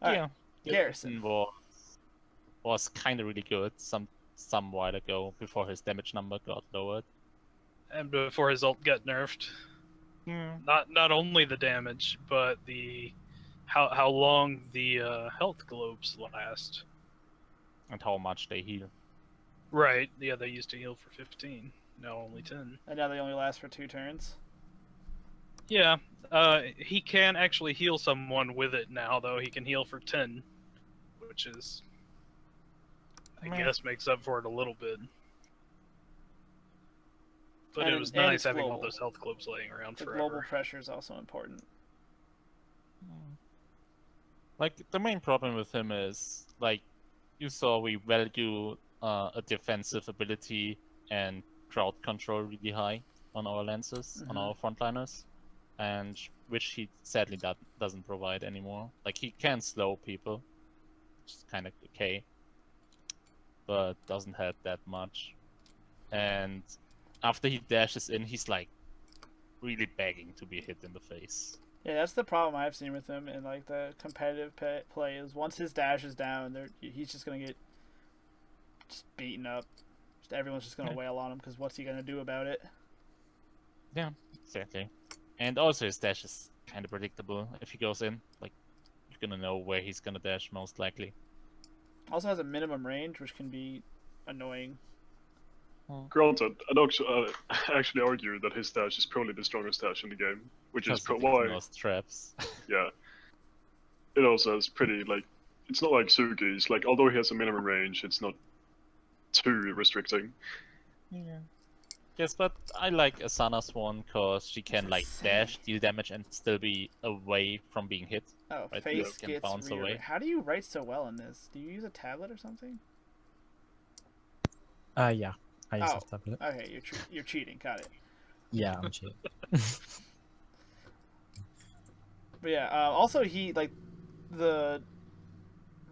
All right, Yeah, Garrison. was kind of really good some while ago before his damage number got lowered. And before his ult got nerfed. Not only the damage, but the how long the health globes last. And how much they heal. Right. Yeah, they used to heal for 15. Now only 10. And now they only last for 2 turns. Yeah. He can actually heal someone with it now, though. He can heal for 10, which is, I Meh. guess, makes up for it a little bit. But And it was and nice it's having all global. those health globes laying around The forever. global pressure is also important. Like, the main problem with him is, like, you saw we value a defensive ability and crowd control really high on our lances, on Mhm. our frontliners, and which he sadly doesn't provide anymore. Like, he can slow people, which is kind of okay, but doesn't help that much. And after he dashes in, he's like really begging to be hit in the face. Yeah, that's the problem I've seen with him in like the competitive play is once his dash is down, he's just gonna get just beaten up. Just everyone's just gonna Yeah. wail on him because what's he gonna do about it? Yeah, exactly. And also his dash is kind of predictable. If he goes in, like, you're gonna know where he's gonna dash most likely. Also has a minimum range, which can be annoying. Granted, I'd actually argue that his dash is probably the strongest dash in the game, which is Because it why, ignores traps. yeah. It also has pretty, like, it's not like Sugi's, like, although he has a minimum range, it's not too restricting. Yeah. Yes, but I like Asana's one because she can like dash, deal damage, and still be away from being hit. Oh, Right, face can gets bounce rear. away. How do you write so well in this? Do you use a tablet or something? Yeah. I use Oh. a tablet. Okay, you're cheating. Got it. Yeah, I'm cheating. But yeah, also he like the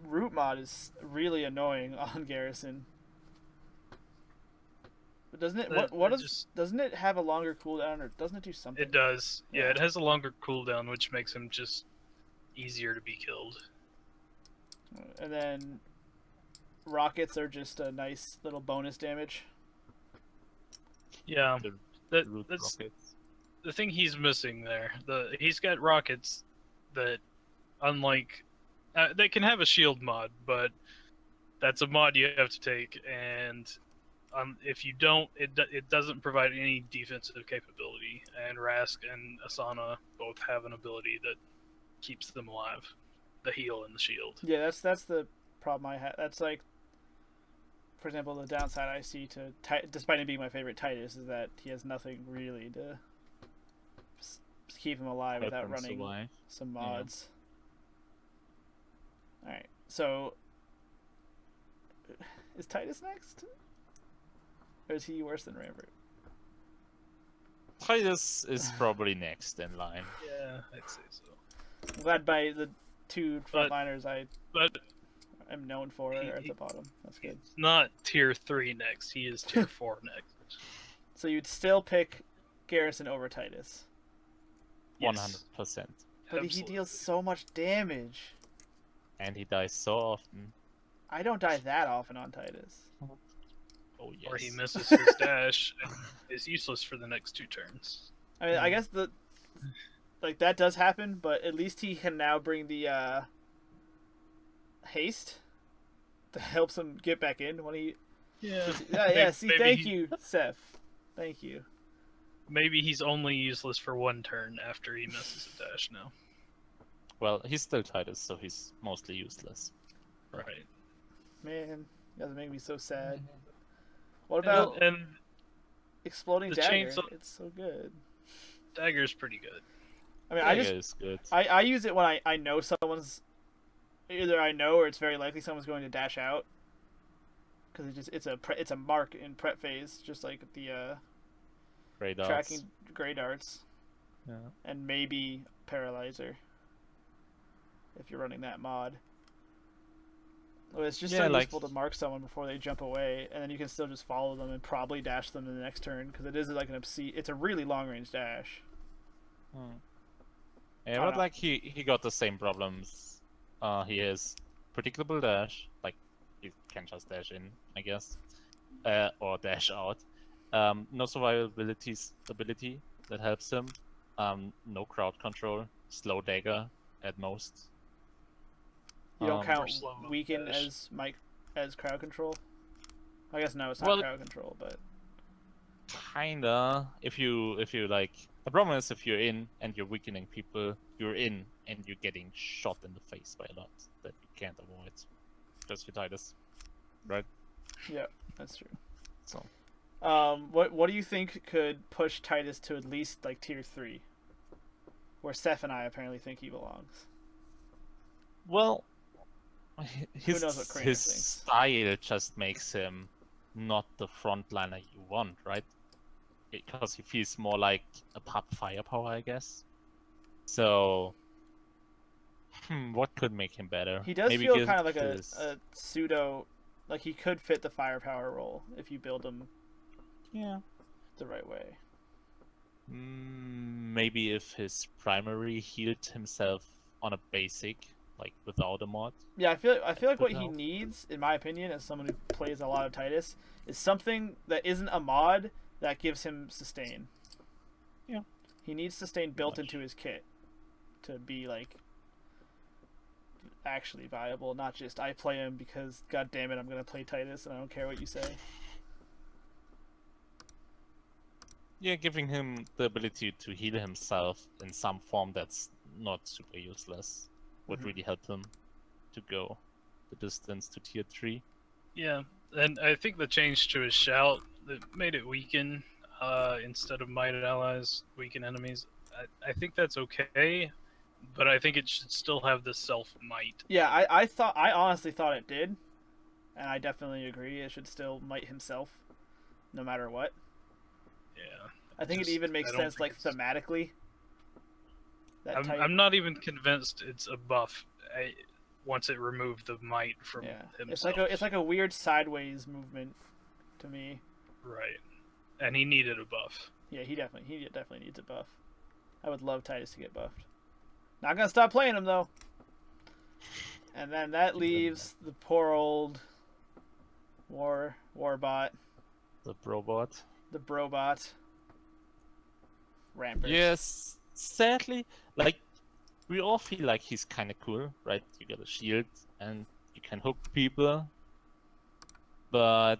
root mod is really annoying on Garrison. But doesn't it? Doesn't it have a longer cooldown, or doesn't it do something? It does. Yeah, Yeah. it has a longer cooldown, which makes him just easier to be killed. And then rockets are just a nice little bonus damage. Yeah, The root that's rockets. the thing he's missing there. He's got rockets that, unlike, they can have a shield mod, but that's a mod you have to take, and if you don't, it doesn't provide any defensive capability. And Rask and Asana both have an ability that keeps them alive, the heal and the shield. Yeah, that's the problem I have. That's like, for example, the downside I see to despite him being my favorite Titus is that he has nothing really to keep him alive Help without him running survive. some mods. All right, so is Titus next, or is he worse than Rambert? Titus is probably next in line. Yeah, I'd say so. I'm glad by the two But- frontliners I But am known for are at he- the bottom. That's good. it's not tier 3 next. He is tier 4 next. So you'd still pick Garrison over Titus, Yes. 100%. but he Absolutely. deals so much damage. And he dies so often. I don't die that often on Titus. Oh yes. Or he misses his dash and is useless for the next 2 turns. I mean, I guess like that does happen, but at least he can now bring the haste that helps him get back in when he. Yeah. Yeah. See, Maybe thank he- you, Seth. Thank you. Maybe he's only useless for 1 turn after he misses a dash now. Well, he's still Titus, so he's mostly useless. Right. Man, you guys make me so sad. What about And exploding the dagger? chainsaw- It's so good. Dagger's pretty good. I mean, Dagger is good. I use it when I know someone's either I know or it's very likely someone's going to dash out. Because it's a mark in prep phase, just like the Grey darts. tracking gray darts, Yeah. and maybe paralyzer. If you're running that mod. Well, it's just so useful to mark someone before they jump away, and then you can still just follow them and probably dash them in the next turn because it is like it's a really long range dash. Yeah, but like he got the same problems. He has predictable dash, like you can just dash in, I guess, or dash out. No survivability ability that helps him. No crowd control, slow dagger at most. You don't count slow weaken dash. as crowd control. I guess no, it's not Well, crowd control, but Kinda. If you like, the problem is if you're in and you're weakening people, you're in and you're getting shot in the face by a lot that you can't avoid. Just your Titus, right? yeah, that's true. So What do you think could push Titus to at least like tier 3, where Seth and I apparently think he belongs? well, knows what Craner his thinks? style just makes him not the frontliner you want, right? Because he feels more like a pop firepower, I guess. So, what could make him better? He does Maybe feel give kind of like his- a pseudo, like he could fit the firepower role if you build him yeah. the right way. Maybe if his primary healed himself on a basic, like without a mod. Yeah, I feel like what could he help. needs, in my opinion, as someone who plays a lot of Titus, is something that isn't a mod that gives him sustain. Yeah. He needs sustain built much. into his kit to be like actually viable, not just I play him because god damn it I'm gonna play Titus and I don't care what you say. Yeah, giving him the ability to heal himself in some form that's not super useless would really help him to go the distance to tier 3. Yeah, and I think the change to his shout that made it weaken instead of might allies, weaken enemies. I think that's okay, but I think it should still have the self might. Yeah, I honestly thought it did, and I definitely agree it should still might himself no matter what. Yeah, I think it even makes I don't sense think like it's- thematically. That type. I'm not even convinced it's a buff. Once it removed the might from Yeah, himself. it's like a weird sideways movement to me. Right, and he needed a buff. Yeah, he definitely needs a buff. I would love Titus to get buffed. Not gonna stop playing him though. And then that leaves the poor old Warbot, The Brobot. the Brobot. Rampart. Yes, sadly, like, we all feel like he's kind of cool, right? You get a shield and you can hook people, but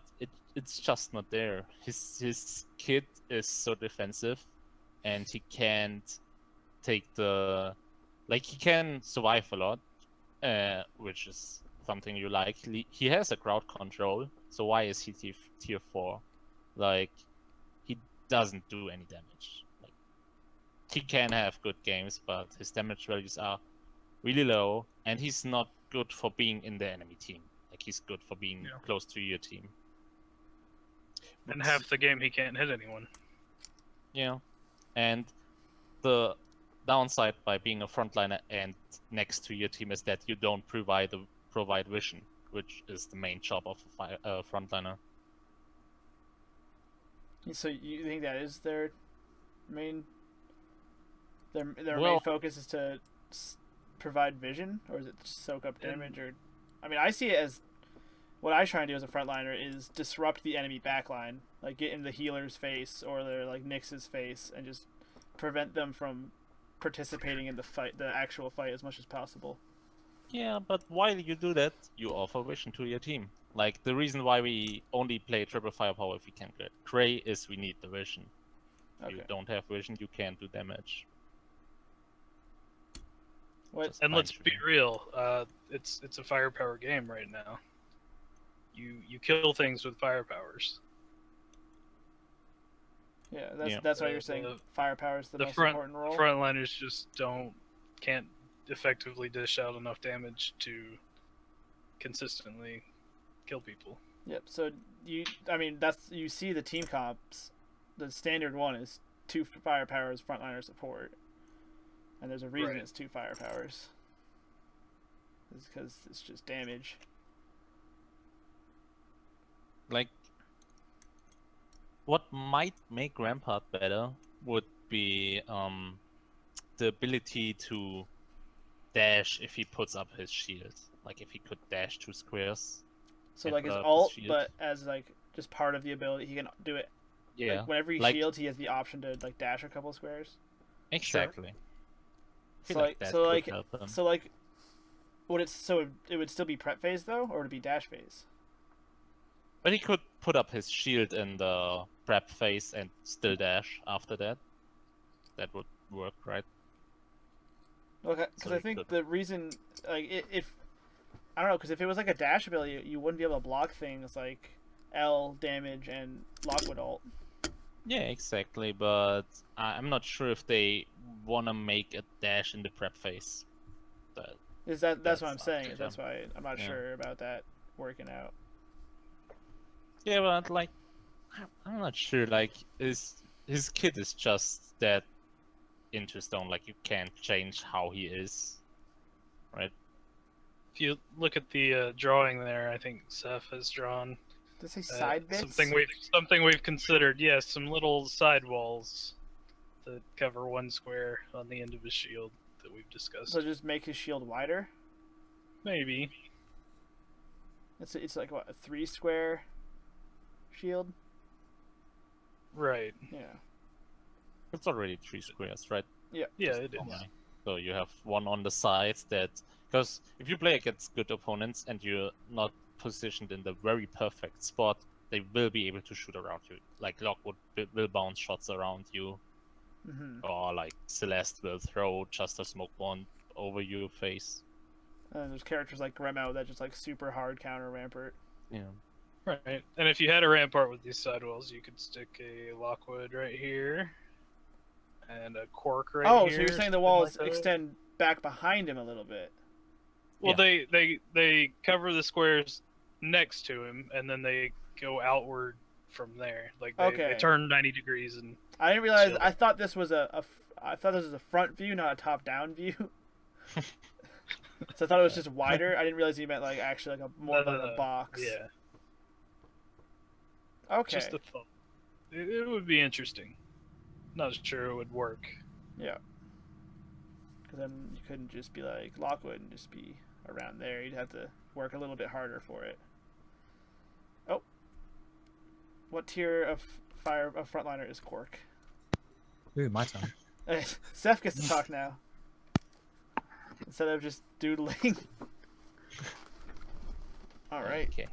it's just not there. His kit is so defensive, and he can't take the, like, he can survive a lot, which is something you like. He has a crowd control, so why is he tier 4? Like, he doesn't do any damage. Like, he can have good games, but his damage values are really low, and he's not good for being in the enemy team. Like, he's good for being Yeah. close to your team. And But- half the game he can't hit anyone. Yeah, and the downside by being a frontliner and next to your team is that you don't provide vision, which is the main job of a frontliner. So you think that is their main main Well- focus is to provide vision, or is it to soak up damage? Or I mean, I see it as what I try and do as a frontliner is disrupt the enemy backline, like get in the healer's face or their like Nyx's face, and just prevent them from participating in the fight, the actual fight, as much as possible. Yeah, but while you do that, you offer vision to your team. Like, the reason why we only play triple firepower if we can get Gray is we need the vision. If you Okay. don't have vision, you can't do damage. What? Just And let's be fine-tuning. real, it's a firepower game right now. You kill things with firepowers. Yeah, Yeah. that's why you're saying The- firepower is the most front important role. frontliners just can't effectively dish out enough damage to consistently kill people. Yep. So you see the team comps. The standard one is 2 firepowers, frontliner support, and there's a reason Right. it's 2 firepowers. It's because it's just damage. Like, what might make Rampart better would be the ability to dash if he puts up his shield. Like if he could dash 2 squares. So And like his put up his alt, shield. but as like just part of the ability, he can do it. Yeah, Like, whenever he like- shields, he has the option to like dash a couple squares. exactly. I So feel like, that so could like, help him. so like, it would still be prep phase though, or would it be dash phase? But he could put up his shield in the prep phase and still dash after that. That would work, right? Okay, because So I he think could. the reason, like, if I don't know, because if it was like a dash ability, you wouldn't be able to block things like L damage and Lockwood ult. Yeah, exactly. But I'm not sure if they want to make a dash in the prep phase. That That's what I'm That's saying. up to That's them. why I'm not Yeah. sure about that working out. Yeah, but like, I'm not sure. Like, his kid is just that into stone. Like, you can't change how he is, right? If you look at the drawing there, I think Seth has drawn Does it say side bits? something we've considered. Yes, some little side walls that cover 1 square on the end of his shield that we've discussed. So just make his shield wider. Maybe. It's like what, a 3 square shield? Right. Yeah. It's already 3 squares, right? Yeah, Just it is. normally. So you have one on the sides that, because if you play against good opponents and you're not positioned in the very perfect spot, they will be able to shoot around you. Like Lockwood will bounce shots around you, Mm-hmm. or like Celeste will throw just a smoke bomb over your face. And there's characters like Gremo that just like super hard counter Rampart. Yeah. Right. And if you had a rampart with these sidewalls, you could stick a Lockwood right here. And a Cork right Oh, here. so you're saying the something walls like that. extend back behind him a little bit? Well, Yeah. they cover the squares next to him, and then they go outward from there. Like they Okay. turn 90 degrees, and I didn't realize. Shield. I thought this was I thought this was a front view, not a top-down view. So I thought it was just wider. I didn't realize you meant like actually like a more No, like no, a no. box. yeah, Okay. just a thought. It would be interesting. Not sure it would work. Yeah. Because then you couldn't just be like Lockwood and just be around there. You'd have to work a little bit harder for it. Oh. What tier of frontliner is Cork? Ooh, my turn. Seth gets to talk now. Instead of just doodling. Alright. Okay.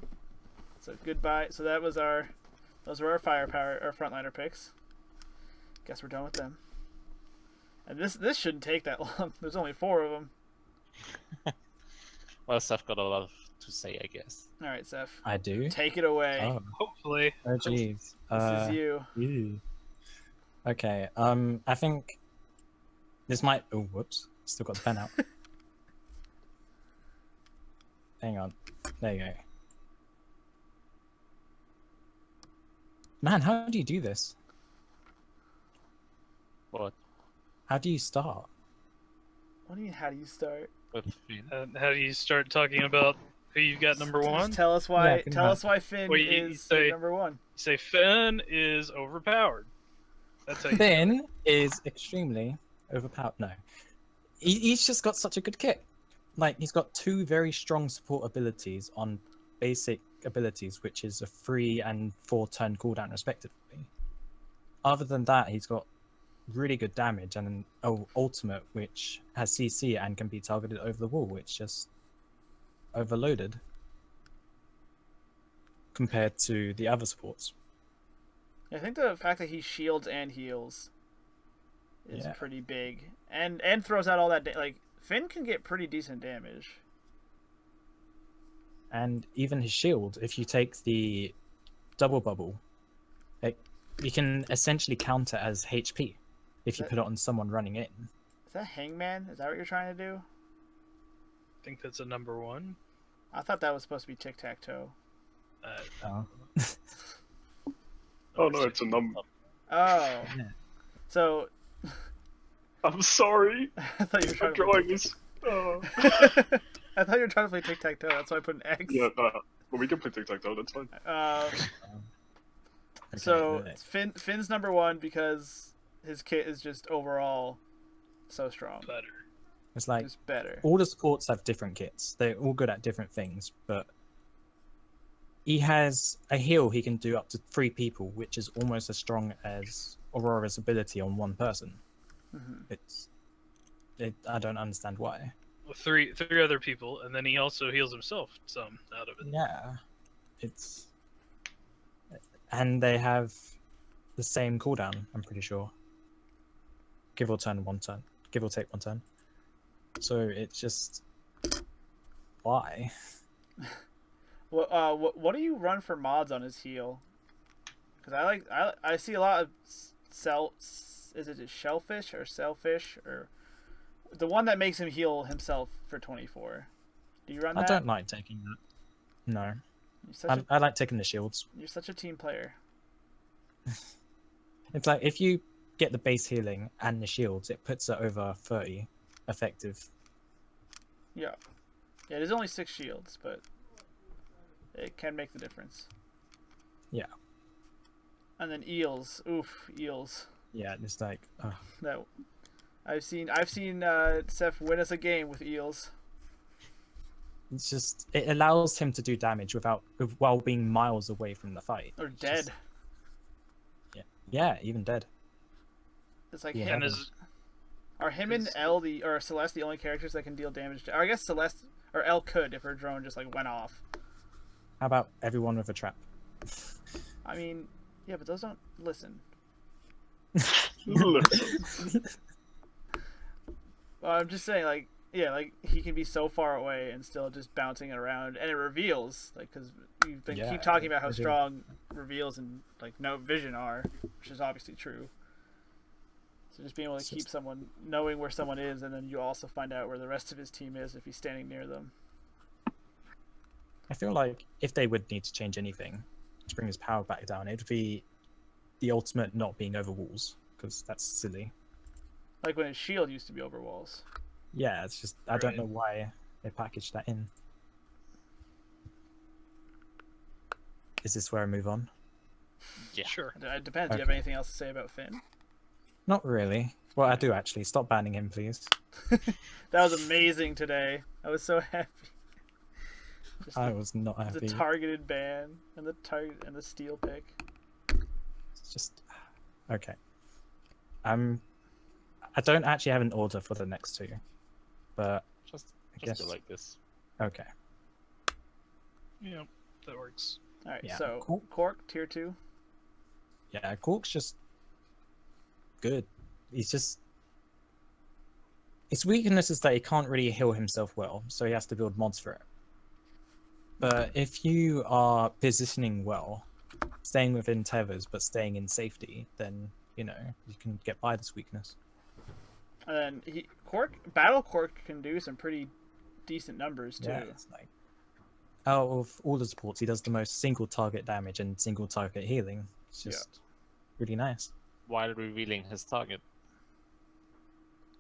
So goodbye. So those were our firepower or frontliner picks. Guess we're done with them. And this shouldn't take that long. There's only 4 of them. Well, Seth got a lot to say, I guess. All right, Seth. I do. Take it away. Oh, Hopefully, oh, jeez. This is you. Ew. Okay. I think this might. Oh, whoops! Still got the pen out. Hang on. There you go. Man, how do you do this? What? How do you start? What do you mean? How do you start? With Finn? how do you start talking about who you've got number Just one? tell us Yeah, why. pretty Tell much. us why Finn Well, you is say- number 1. You say Finn is overpowered. That's how you. Finn is extremely overpowered. No, he's just got such a good kit. Like he's got 2 very strong support abilities on basic abilities, which is a 3 and 4 turn cooldown respectively. Other than that, he's got really good damage and an ultimate which has CC and can be targeted over the wall, which just overloaded compared to the other supports. I think the fact that he shields and heals is Yeah. pretty big, and throws out all that like Finn can get pretty decent damage. And even his shield, if you take the double bubble, you can essentially count it as HP if you That- put it on someone running in. Is that Hangman? Is that what you're trying to do? I think that's a number one. I thought that was supposed to be tic tac toe. Oh. Oh no, it's a number. Oh. Yeah. So I'm sorry. I thought you were trying I'm to drawing this. Oh. I thought you were trying to play tic tac toe. That's why I put an X. Yeah, well, we can play tic-tac-toe, that's fine. Okay, So right. Finn's number one because his kit is just overall so strong. Better. It's like It's better. all the supports have different kits. They're all good at different things, but he has a heal he can do up to 3 people, which is almost as strong as Aurora's ability on one person. Mhm. I don't understand why. With three other people, and then he also heals himself some out of it. Yeah, and they have the same cooldown. I'm pretty sure. Give or take 1 turn. So it's just why? What do you run for mods on his heal? Because I see a lot of is it a shellfish or selfish or the one that makes him heal himself for 24. Do you run I that? don't like taking that. No, You're such, I like taking the shields. you're such a team player. It's like if you get the base healing and the shields, it puts it over 30 effective. Yeah. Yeah, there's only 6 shields, but it can make the difference. Yeah. And then eels. Oof, eels. Yeah, it's like No. I've seen Seth win us a game with eels. it's just it allows him to do damage while being miles away from the fight. Or It's dead. just- yeah, even dead. It's like Yeah. him. And his Are him and Elle or Celeste the only characters that can deal damage? Or I guess Celeste or Elle could if her drone just like went off. How about everyone with a trap? I mean, yeah, but those don't listen. Listen. Well, I'm just saying, like, yeah, like he can be so far away and still just bouncing it around, and it reveals, like, because you've been Yeah, keep talking about how I do. strong reveals and like no vision are, which is obviously true. So just being able to It's keep just- someone knowing where someone is, and then you also find out where the rest of his team is if he's standing near them. I feel like if they would need to change anything to bring his power back down, it would be the ultimate not being over walls, because that's silly. Like when his shield used to be over walls. Yeah, it's just I don't Right. know why they packaged that in. Is this where I move on? Yeah. Sure. It depends. Do you have Okay. anything else to say about Finn? Not really. Well, I do actually. Stop banning him, please. That was amazing today. I was so happy. Just I was not the happy. targeted ban and the target and the steel pick. It's just okay. I don't actually have an order for the next 2, but Just guess- do like this. okay. Yeah, that works. All right, Yeah, so cool. Cork tier 2. Yeah, Cork's just good. He's just his weakness is that he can't really heal himself well, so he has to build mods for it. But if you are positioning well, staying within tethers but staying in safety, then you can get by this weakness. And then Battle Cork can do some pretty decent numbers too. Yeah, it's like out of all the supports, he does the most single target damage and single target healing. It's Yeah. just really nice. While revealing his target.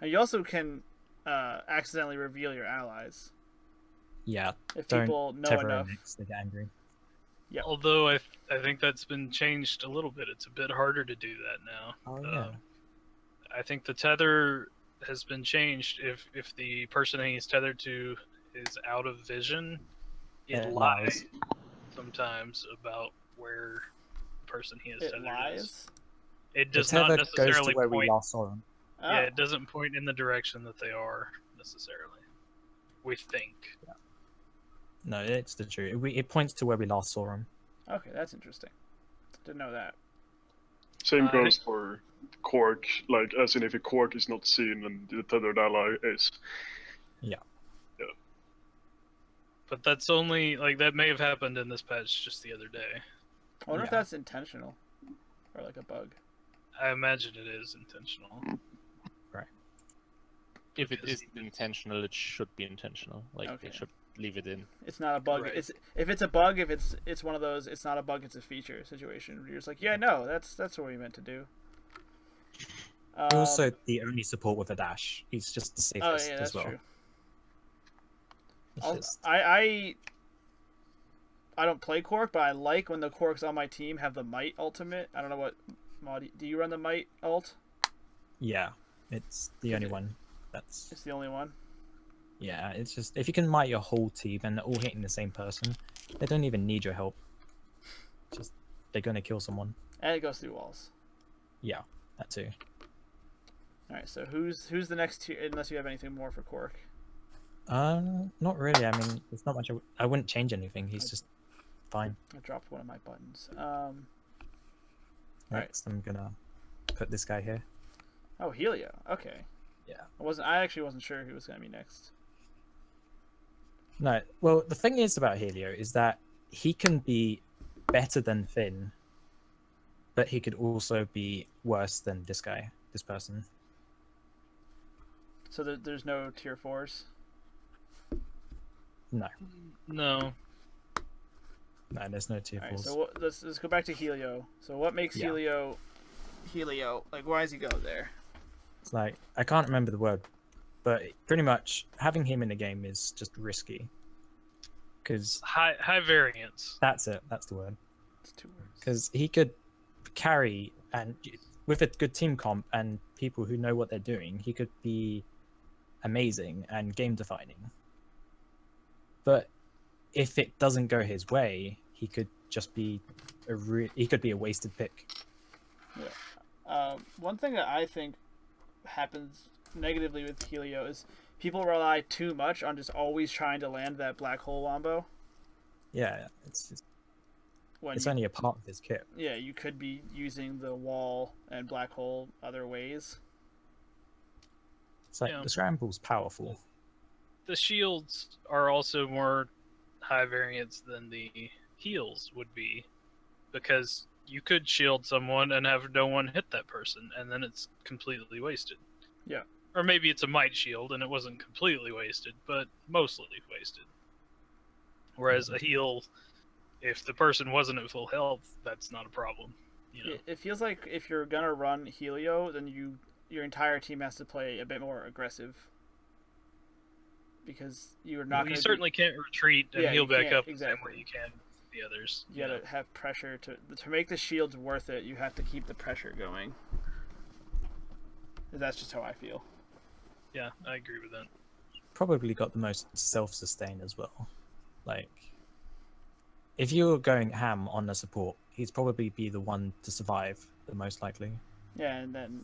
And you also can accidentally reveal your allies Yeah, if don't people know tether enough. next, they get angry. Although I think that's been changed a little bit. It's a bit harder to do that now. Oh yeah. I think the tether has been changed. If the person that he's tethered to is out of vision, it It lies lies. sometimes about where the person he is It tethered lies. is. It The does not tether goes necessarily to where we point. last saw him. Oh, Yeah, it doesn't point in the direction that they are necessarily. We think. No, it's the truth. It points to where we last saw him. okay, that's interesting. Didn't know that. Same I goes for Cork, like as in if a Cork is not seen and the tethered ally is. But that's only like that may have happened in this patch just the other day. I wonder if Yeah. that's intentional. or like a bug? I imagine it is intentional. If it Because is intentional, it should be intentional. Like Okay. they should leave it in. It's not a bug. Right. If it's a bug, if it's one of those, it's not a bug, it's a feature situation. Where you're just like, yeah, no, that's what we meant to do. He's also the only support with a dash. He's just the Oh safest yeah, that's as well. true. It's Also, just- I don't play Quark, but I like when the Quarks on my team have the Might ultimate. I don't know what mod. Do you run the Might ult? yeah, it's the only one. That's It's the only one. yeah. It's just if you can might your whole team and they're all hitting the same person, they don't even need your help. Just they're gonna kill someone. And it goes through walls. Yeah, that too. All right, so who's the next tier? Unless you have anything more for Quark. Not really. I mean, there's not much. I wouldn't change anything. He's just fine. I dropped one of my buttons. Right. Next, I'm gonna put this guy here. Oh, Helio. Okay. Yeah. I actually wasn't sure who was gonna be next. No, well, the thing is about Helio is that he can be better than Finn, but he could also be worse than this guy, this person. So there's no tier 4s. No, No. there's no tier All right, 4s. so let's go back to Helio. So what makes Yeah. Helio? Like, why does he go there? It's like I can't remember the word, but pretty much having him in the game is just risky. Because High variance. that's it. That's the word. It's 2 words. Because he could carry, and with a good team comp and people who know what they're doing, he could be amazing and game defining. But if it doesn't go his way, he could just be he could be a wasted pick. One thing that I think happens negatively with Helio is people rely too much on just always trying to land that black hole wombo. Yeah, it's When it's you, only a part of his kit. yeah, you could be using the wall and black hole other ways. It's like Yeah. the scramble's powerful. The shields are also more high variance than the heals would be, because you could shield someone and have no one hit that person, and then it's completely wasted. Yeah. Or maybe it's a might shield and it wasn't completely wasted, but mostly wasted. Whereas a heal, if the person wasn't at full health, that's not a problem. You know? It feels like if you're gonna run Helio, then your entire team has to play a bit more aggressive. Because you're not. You gonna certainly can't retreat and Yeah, heal you back can't, up the exactly. same way you can with the others. You gotta have pressure to make the shields worth it. You have to keep the pressure going. That's just how I feel. Yeah, I agree with that. Probably got the most self-sustain as well. Like, if you're going ham on the support, he'd probably be the one to survive the most likely. Yeah, and then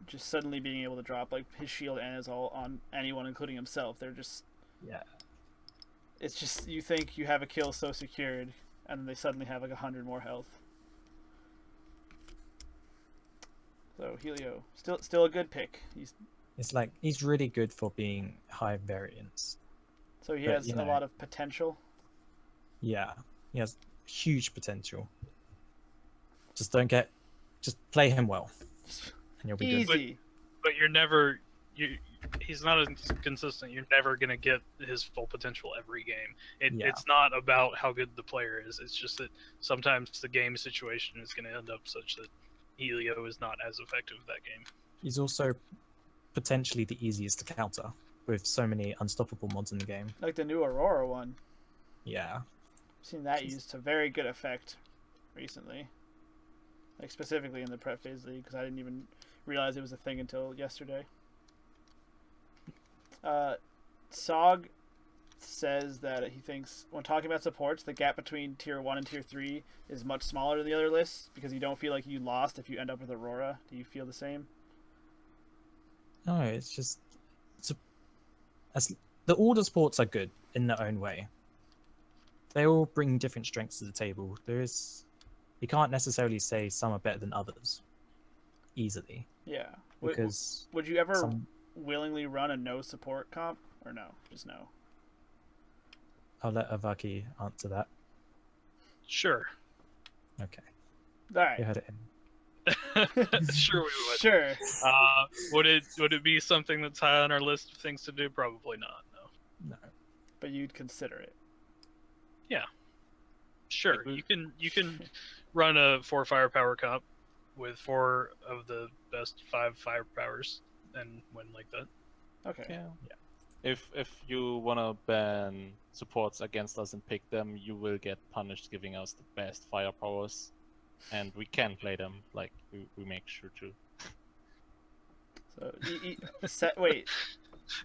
just suddenly being able to drop like his shield and his all on anyone, including himself. They're just. Yeah. It's just you think you have a kill so secured, and then they suddenly have like 100 more health. So Helio, still a good pick. It's like he's really good for being high variance. So he But, has you a know. lot of potential. Yeah, he has huge potential. Just play him well, and you'll be good. Easy. But you're never he's not as consistent. You're never gonna get his full potential every game. Yeah. It's not about how good the player is. It's just that sometimes the game situation is gonna end up such that Helio is not as effective that game. He's also potentially the easiest to counter with so many unstoppable mods in the game. Like the new Aurora one. Yeah, I've seen that used to very good effect recently. Like specifically in the Prep Phase League, because I didn't even realize it was a thing until yesterday. Sog says that he thinks when talking about supports, the gap between tier 1 and tier 3 is much smaller than the other lists because you don't feel like you lost if you end up with Aurora. Do you feel the same? no, it's just the order sports are good in their own way. They all bring different strengths to the table. You can't necessarily say some are better than others easily Yeah. Would, because would you ever some. willingly run a no support comp or no? Just no. I'll let Avaki answer that. Sure. Okay, All right. you heard it in. Sure, we would. Sure. Would it be something that's high on our list of things to do? Probably not. No. No. But you'd consider it. Sure, you can run a 4 firepower comp with 4 of the best 5 firepowers and win like that. Okay. Yeah. If you wanna ban supports against us and pick them, you will get punished giving us the best firepowers, and we can play them. Like we make sure to. So wait,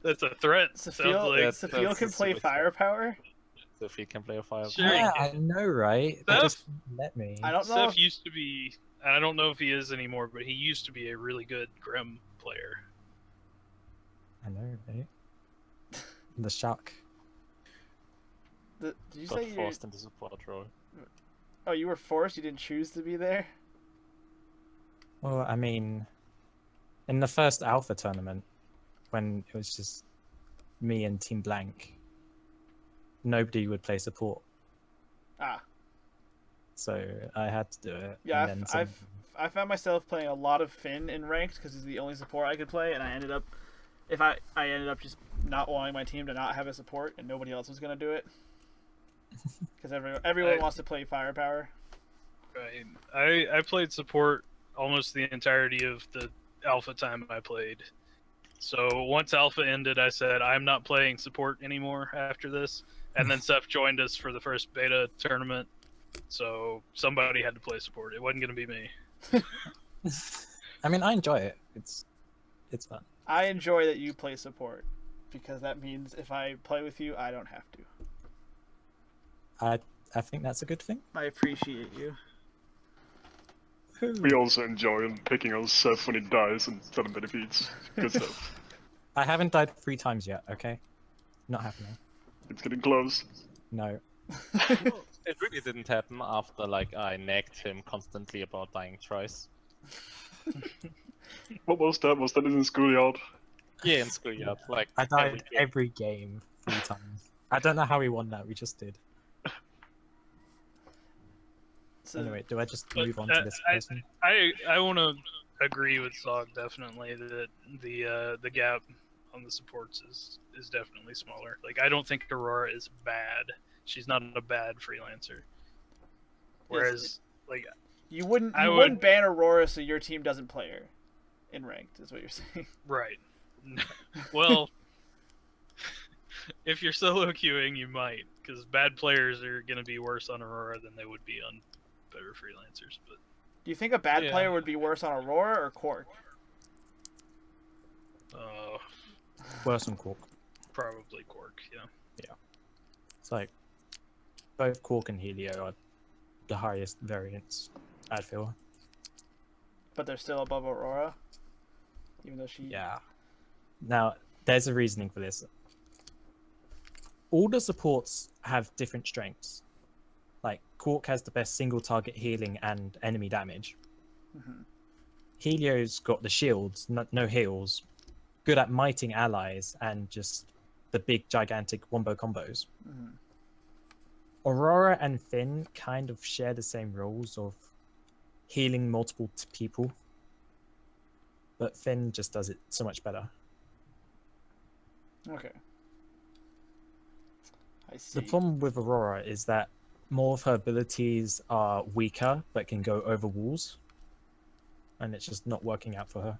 That's a threat. Sounds like. Sophia that's can a play suicide. firepower? So if you can play a firepower. Sure. Yeah, I know, right? They Steph? just let me. I don't know. Steph used to be. I don't know if he is anymore, but he used to be a really good Grim player. I know, right? The shock. Did you Got say you? forced into support role. Oh, you were forced. You didn't choose to be there. Well, I mean, in the first alpha tournament, when it was just me and Team Blank, nobody would play support, Ah, so I had to do it. yeah. and then I found myself playing a lot of Finn in ranked because he's the only support I could play, and I ended up just not wanting my team to not have a support, and nobody else was gonna do it because everyone wants to play firepower. Right. I played support almost the entirety of the alpha time I played. So once alpha ended, I said I'm not playing support anymore after this. And then Seth joined us for the first beta tournament. So somebody had to play support. It wasn't going to be me. I mean, I enjoy it. It's fun. I enjoy that you play support because that means if I play with you, I don't have to. I think that's a good thing. I appreciate you. We also enjoy picking on Seth when he dies and tell him that he beats. Good stuff. I haven't died 3 times yet. Okay, not happening. It's getting close. No. It really didn't happen after like I nagged him constantly about dying twice. What was that? Was that in the schoolyard? Yeah, in schoolyard, like I died game. every game 3 times. I don't know how we won that. We just did. So, Anyway, do I just But, move on to this person? I want to agree with Zog definitely that the gap on the supports is definitely smaller. Like I don't think Aurora is bad. She's not a bad freelancer. Whereas like you wouldn't I wouldn't would- ban Aurora so your team doesn't play her in ranked, is what you're saying. right. Well, if you're solo queuing, you might, because bad players are going to be worse on Aurora than they would be on better freelancers. But Do you think a bad Yeah. player would be worse on Aurora or Quark? Worse than Quark. probably Quark. Yeah. It's like both Quark and Helio are the highest variance, I feel. But they're still above Aurora, even though she. Yeah. Now, there's a reasoning for this. All the supports have different strengths. Like, Quark has the best single target healing and enemy damage. Mhm. Helio's got the shields, no heals, good at miting allies, and just the big, gigantic wombo combos. Mhm. Aurora and Finn kind of share the same rules of healing multiple people, but Finn just does it so much better. Okay. I see. The problem with Aurora is that more of her abilities are weaker, but can go over walls, and it's just not working out for her.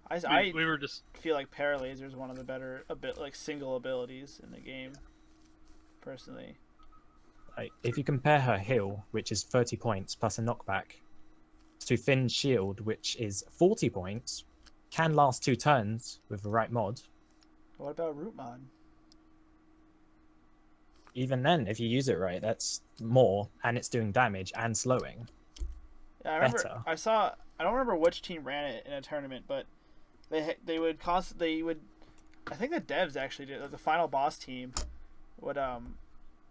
I We were just feel like Paralaser is one of the better single abilities in the game. Personally, Like, if you compare her heal, which is 30 points plus a knockback, to Finn's shield, which is 40 points, can last 2 turns with the right mod. what about Root Mod? Even then, if you use it right, that's more, and it's doing damage and slowing. Yeah, I remember. Better. I don't remember which team ran it in a tournament, but they would I think the devs actually did. Like the final boss team would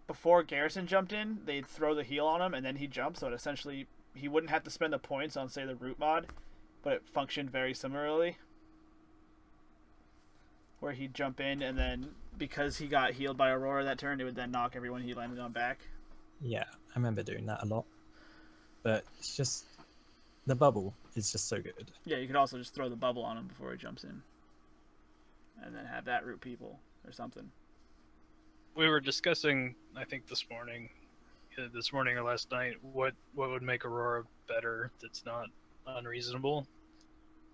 before Garrison jumped in, they'd throw the heal on him, and then he'd jump, so it essentially he wouldn't have to spend the points on, say, the Root Mod, but it functioned very similarly. Where he'd jump in, and then because he got healed by Aurora that turn, it would then knock everyone he landed on back. Yeah, I remember doing that a lot. But it's just, The bubble is just so good. Yeah, you could also just throw the bubble on him before he jumps in, and then have that root people or something. We were discussing, I think this morning or last night, what would make Aurora better that's not unreasonable,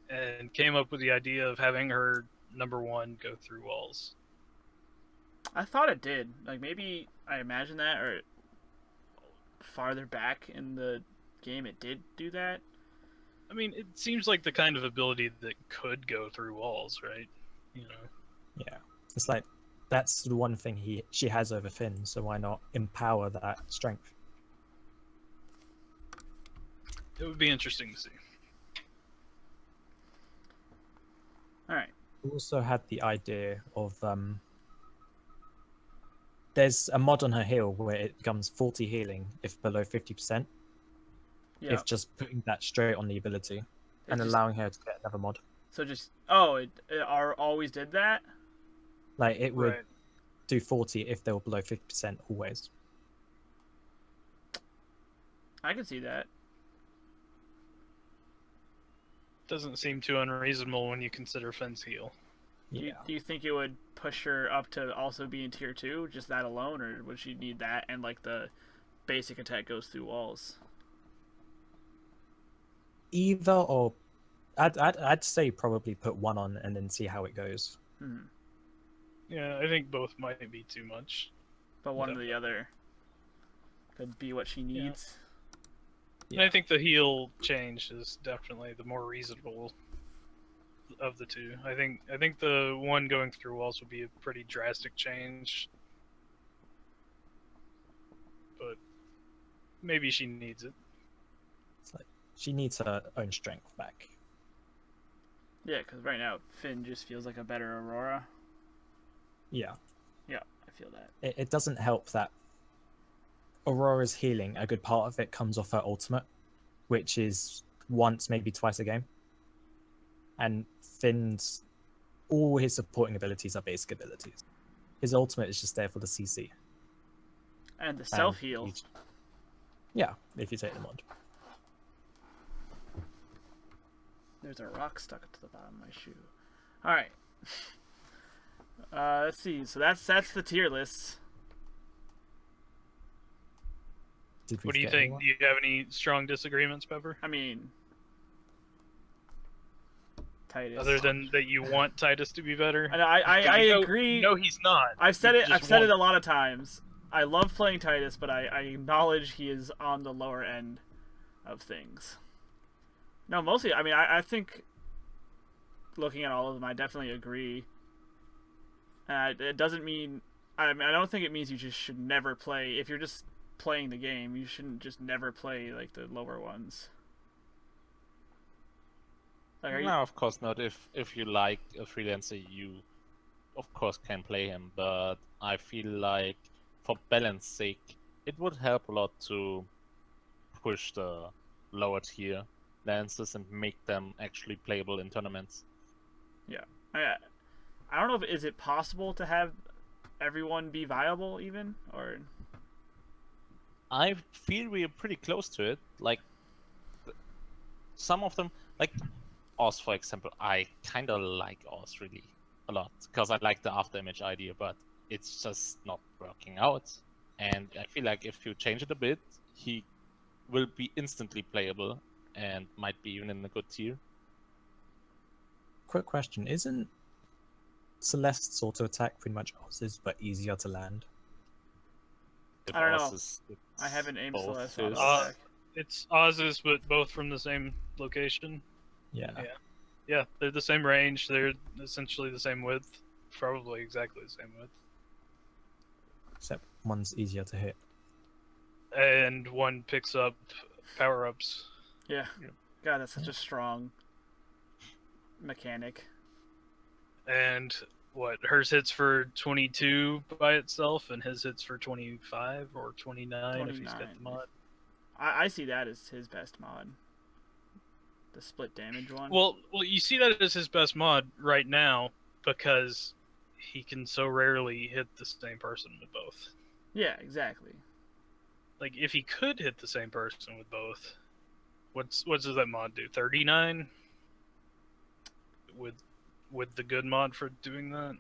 and came up with the idea of having her number 1 go through walls. I thought it did. Like, maybe I imagined that, or farther back in the game it did do that. I mean, it seems like the kind of ability that could go through walls, right? You know. Yeah, it's like that's the one thing she has over Finn, so why not empower that strength? It would be interesting to see. All right. We also had the idea of there's a mod on her heal where it becomes 40 healing if below 50%. Yeah. If just putting that straight on the ability and just- allowing her to get another mod. So just it always did that. Like it would Right. do 40 if they were below 50% always. I can see that. Doesn't seem too unreasonable when you consider Finn's heal. Yeah. Do you think it would push her up to also be in tier 2, just that alone, or would she need that and like the basic attack goes through walls? Either or, I'd say probably put one on and then see how it goes. Hmm. Yeah, I think both might be too much. But one or Yeah. the other could be what she needs. And I think the heal change is definitely the more reasonable of the two. I think the one going through walls would be a pretty drastic change. But maybe she needs it. It's like she needs her own strength back. Yeah, because right now Finn just feels like a better Aurora. Yeah. Yeah, I feel that. It doesn't help that Aurora's healing, a good part of it comes off her ultimate, which is once, maybe twice a game. And Finn's, all his supporting abilities are basic abilities. His ultimate is just there for the CC. And the And self heal. Yeah, if you take them on. There's a rock stuck to the bottom of my shoe. All right. Let's see. So that's the tier list. Did we What do you forget think? anyone? Do you have any strong disagreements, Pepper? I mean, Titus. Other than that you want Titus to be better? And I You know- agree. No, he's not. I've said You it. just I've said it want- a lot of times. I love playing Titus, but I acknowledge he is on the lower end of things. No, mostly. I mean, I think looking at all of them, I definitely agree. It doesn't mean. I mean, I don't think it means you just should never play. If you're just playing the game, you shouldn't just never play like the lower ones. Like, are you, No, of course not. If you like a freelancer, you of course can play him. But I feel like for balance sake, it would help a lot to push the lower tier lances and make them actually playable in tournaments. I don't know if is it possible to have everyone be viable even, or I feel we are pretty close to it. Like some of them, like Oz, for example. I kind of like Oz really a lot because I like the after image idea, but it's just not working out. And I feel like if you change it a bit, he will be instantly playable and might be even in a good tier. Quick question: isn't Celeste's auto attack pretty much Oz's, but easier to land? If I don't Oz know. is- I haven't aimed both Celeste is- auto attack. It's Oz's, but both from the same location. Yeah. Yeah. Yeah, they're the same range. They're essentially the same width. Probably exactly the same width. Except one's easier to hit. And one picks up power-ups. Yeah. Yeah. God, that's such a strong mechanic. And what, hers hits for 22 by itself, and his hits for 25 or 29 if he's got the 29. mod. I see that as his best mod. The split damage one. Well, you see that as his best mod right now because he can so rarely hit the same person with both. Yeah, exactly. Like, if he could hit the same person with both, What does that mod do? 39? With the good mod for doing that?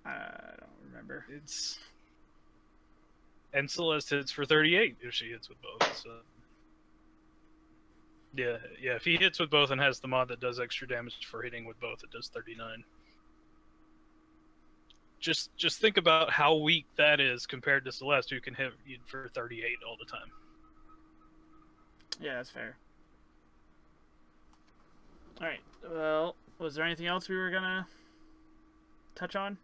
I don't remember. It's and Celeste hits for 38 if she hits with both. So yeah. If he hits with both and has the mod that does extra damage for hitting with both, it does 39. Just think about how weak that is compared to Celeste, who can hit you for 38 all the time. Yeah, that's fair. All right. Well, was there anything else we were gonna touch on?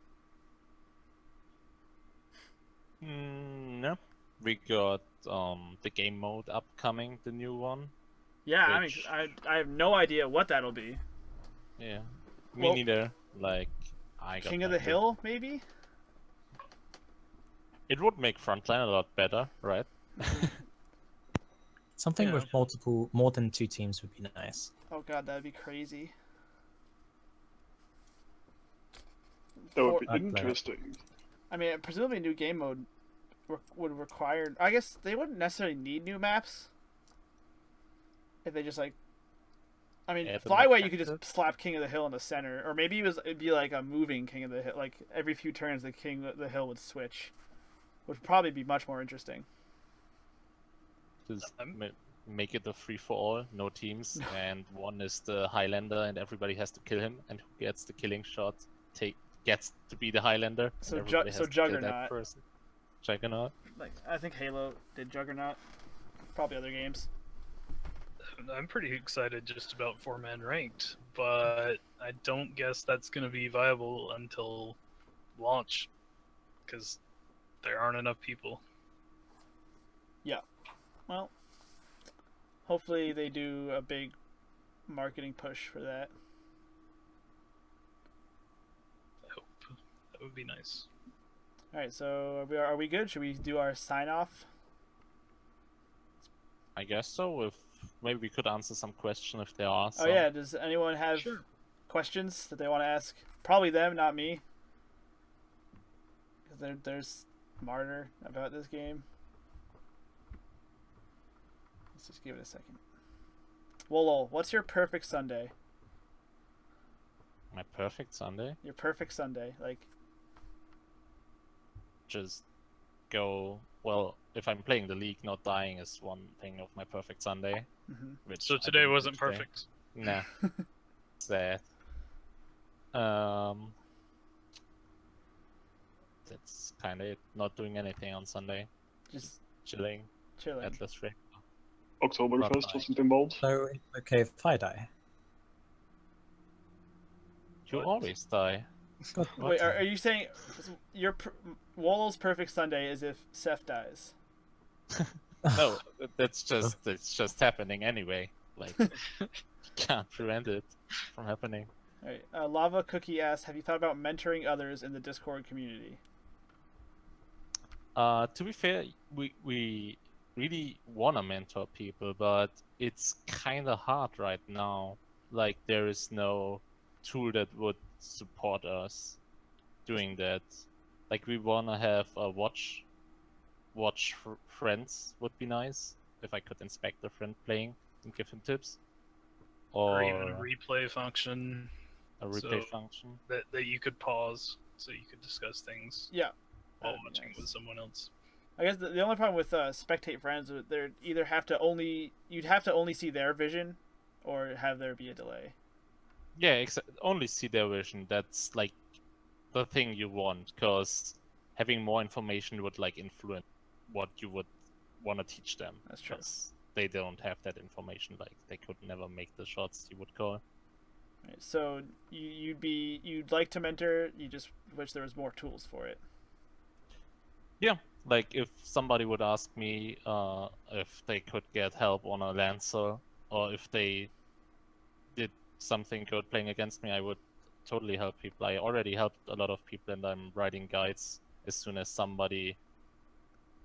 No. We got the game mode upcoming, the new one. Yeah, Which- I have no idea what that'll be. Yeah. Me Well- neither. Like, I got King of no the clue. Hill, maybe? It would make Frontline a lot better, right? Something Yeah. with more than 2 teams would be nice. Oh god, that'd be crazy. That would be I'd play it. interesting. I mean, presumably new game mode would require... I guess they wouldn't necessarily need new maps. If they just, like... I mean, Add them Flyway, you could just effective. slap King of the Hill in the center. Or maybe it'd be like a moving King of the Hill. Like, every few turns, the King of the Hill would switch. Which would probably be much more interesting. Just Um, make it a free-for-all, no teams, and one is the Highlander, and everybody has to kill him, and who gets the killing shot gets to be the Highlander. and So everybody so has to kill Juggernaut. that person. Juggernaut. Like, I think Halo did Juggernaut. Probably other games. I'm pretty excited just about 4-man ranked, but I don't guess that's going to be viable until launch, because there aren't enough people. Well, hopefully they do a big marketing push for that. I hope that would be nice. All right, so are we good? Should we do our sign off? I guess so. If maybe we could answer some question if there are Oh some. yeah, does anyone have Sure. questions that they want to ask? Probably them, not me. Because they're smarter about this game. Let's just give it a second. Wolol, what's your perfect Sunday? My perfect Sunday. Your perfect Sunday, like Just go. Well, if I'm playing the league, not dying is one thing of my perfect Sunday. Which So I today didn't wasn't do today. perfect. Nah. Sad. That's kind of it. Not doing anything on Sunday. just Chilling. chilling. Atlas Rift. Oktoberfest Bye-bye. wasn't involved. So it's okay if I die. You What? always die. God, Wait, are you saying your Wolol's perfect Sunday is if Seth dies? No, it's just happening anyway. Like, you can't prevent it from happening. All right. Lava Cookie asks, have you thought about mentoring others in the Discord community? To be fair, we really wanna mentor people, but it's kind of hard right now. Like, there is no tool that would support us doing that. Like, we wanna have a watch friends would be nice if I could inspect a friend playing and give him tips, Or or even a replay function a replay so- function. that you could pause so you could discuss things Yeah. while that'd be watching nice. with someone else. I guess the only problem with spectate friends is they'd either have to only see their vision, or have there be a delay. Yeah, only see their vision. That's like the thing you want, because having more information would like influence what you would want to teach them. That's true. 'cause they don't have that information. Like, they could never make the shots you would call. Right. So you'd like to mentor, you just wish there was more tools for it. Yeah, like if somebody would ask me if they could get help on a Lancer, or if they did something good playing against me, I would totally help people. I already helped a lot of people, and I'm writing guides as soon as somebody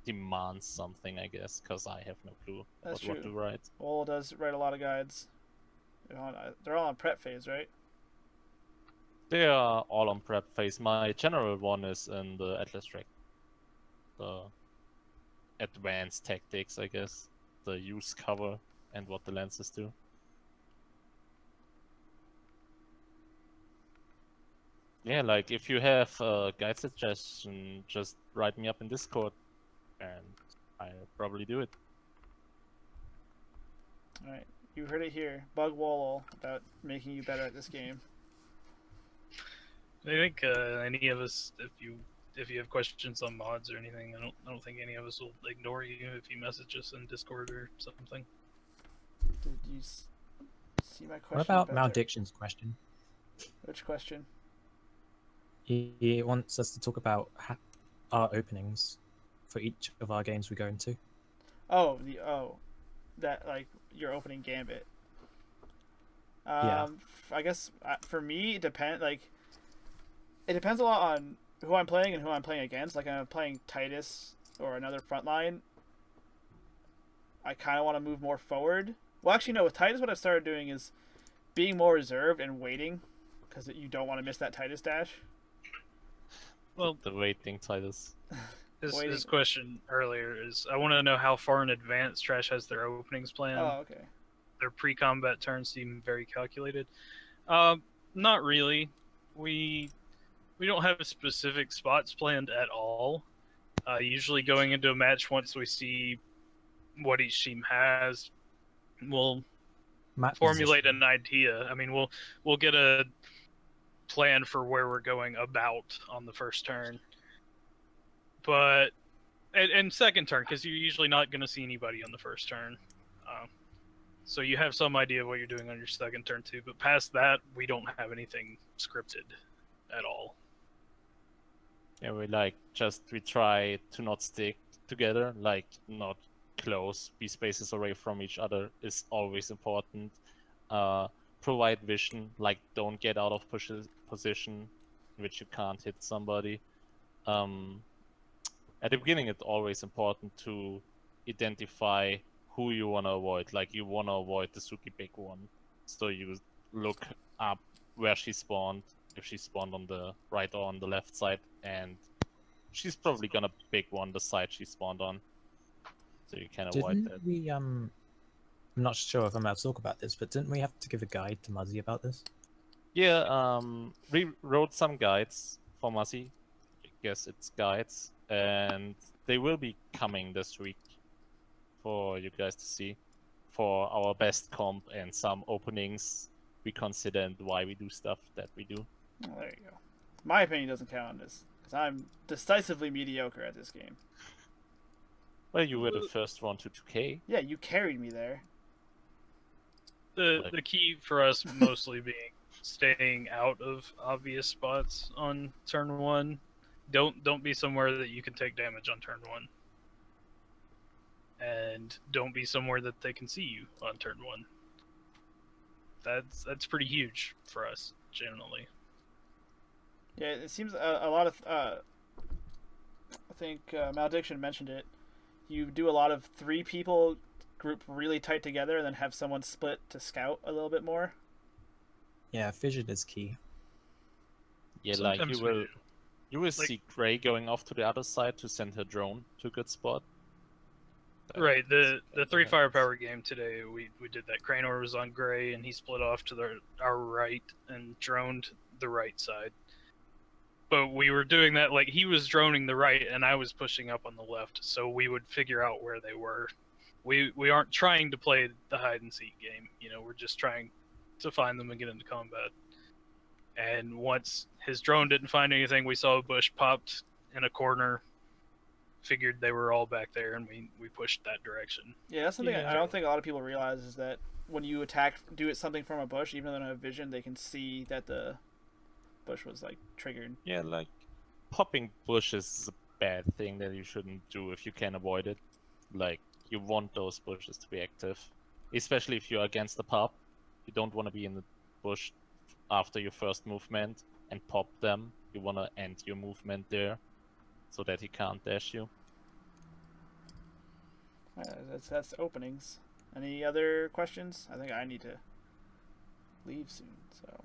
demands something, I guess, because I have no clue That's what to true. write. Ol does write a lot of guides. They're all on prep phase, right? They are all on prep phase. My general one is in the Atlas track. The advanced tactics, I guess. The use cover. and what the lenses do. Yeah, like if you have a guide suggestion, just write me up in Discord, and I'll probably do it. All right, you heard it here. Bug Wallol about making you better at this game. I think any of us, if you have questions on mods or anything, I don't think any of us will ignore you if you message us in Discord or something. Did you see my question? What about there? Malediction's question? Which question? He wants us to talk about our openings for each of our games we go into. Oh, that like your opening gambit. Yeah. I guess for me, it depends a lot on who I'm playing and who I'm playing against. Like, I'm playing Titus or another frontline, I kind of want to move more forward. Well, actually, no. With Titus, what I've started doing is being more reserved and waiting, because you don't want to miss that Titus dash. Well, The waiting Titus. his question earlier is, I want to know how far in advance Trash has their openings planned. Oh, okay. Their pre-combat turns seem very calculated. Not really. We don't have specific spots planned at all. Usually going into a match, once we see what each team has, we'll formulate an idea. I mean, we'll get a plan for where we're going about on the first turn. But and second turn, because you're usually not going to see anybody on the first turn. So you have some idea of what you're doing on your second turn too. But past that, we don't have anything scripted at all. Yeah, we try to not stick together, like not close, be spaces away from each other is always important. Provide vision, like don't get out of position in which you can't hit somebody. At the beginning, it's always important to identify who you want to avoid. Like, you want to avoid the Suki big one. So you look up where she spawned, if she spawned on the right or on the left side, and she's probably gonna big one the side she spawned on. So you can avoid that. We, I'm not sure if I'm allowed to talk about this, but didn't we have to give a guide to Muzzy about this? Yeah, we wrote some guides for Muzzy. I guess it's guides, and they will be coming this week for you guys to see, for our best comp and some openings we consider and why we do stuff that we do. Well, there you go. My opinion doesn't count on this, because I'm decisively mediocre at this game. Well, you were the first one to 2K. Yeah, you carried me there. The key for us mostly being staying out of obvious spots on turn one. Don't be somewhere that you can take damage on turn one. And don't be somewhere that they can see you on turn one. That's pretty huge for us generally. Yeah, it seems a lot of I think Malediction mentioned it. You do a lot of 3 people group really tight together and then have someone split to scout a little bit more. Yeah, fidget is key. Yeah, Sometimes like you will Like- see Gray going off to the other side to send her drone to a good spot. Right, the That 3 happens. firepower game today, we did that. Cranor was on Gray, and he split off to our right and droned the right side. But we were doing that, like, he was droning the right, and I was pushing up on the left, so we would figure out where they were. We aren't trying to play the hide-and-seek game, we're just trying to find them and get into combat. And once his drone didn't find anything, we saw a bush popped in a corner, figured they were all back there, and we pushed that direction. Yeah, that's something Yeah. I don't think a lot of people realize is that when you do something from a bush, even though they don't have vision, they can see that the bush was like triggered. Yeah, like popping bushes is a bad thing that you shouldn't do if you can avoid it. Like, you want those bushes to be active, especially if you're against the pop. You don't want to be in the bush after your first movement and pop them. You want to end your movement there so that he can't dash you. That's openings. Any other questions? I think I need to leave soon. So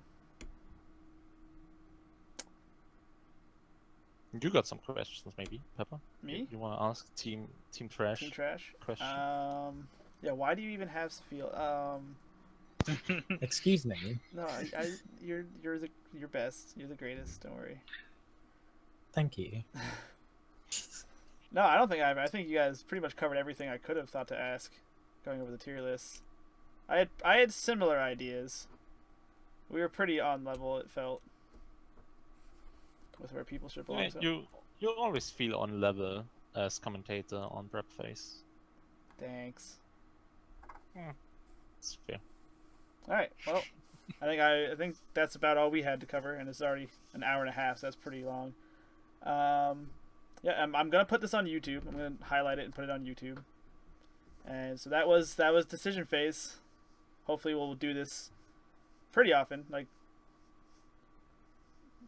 You got some questions, maybe, Pepper? me, You want to ask Team Trash Team Trash. question? Yeah, why do you even have Sophia? Excuse me. No, you're your best. You're the greatest. Don't worry. Thank you. No, I don't think I think you guys pretty much covered everything I could have thought to ask, going over the tier lists. I had similar ideas. We were pretty on level. It felt with where people should belong. So. You always feel on level as commentator on Prep Phase. Thanks. It's fair. All right. Well, I think that's about all we had to cover, and it's already an hour and a half, so that's pretty long. Yeah, I'm gonna put this on YouTube. I'm gonna highlight it and put it on YouTube. And so that was Decision Phase. Hopefully, we'll do this pretty often, like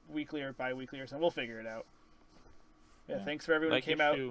weekly or bi-weekly or something. We'll figure it out. Yeah, Yeah. thanks for everyone Like who came if out. you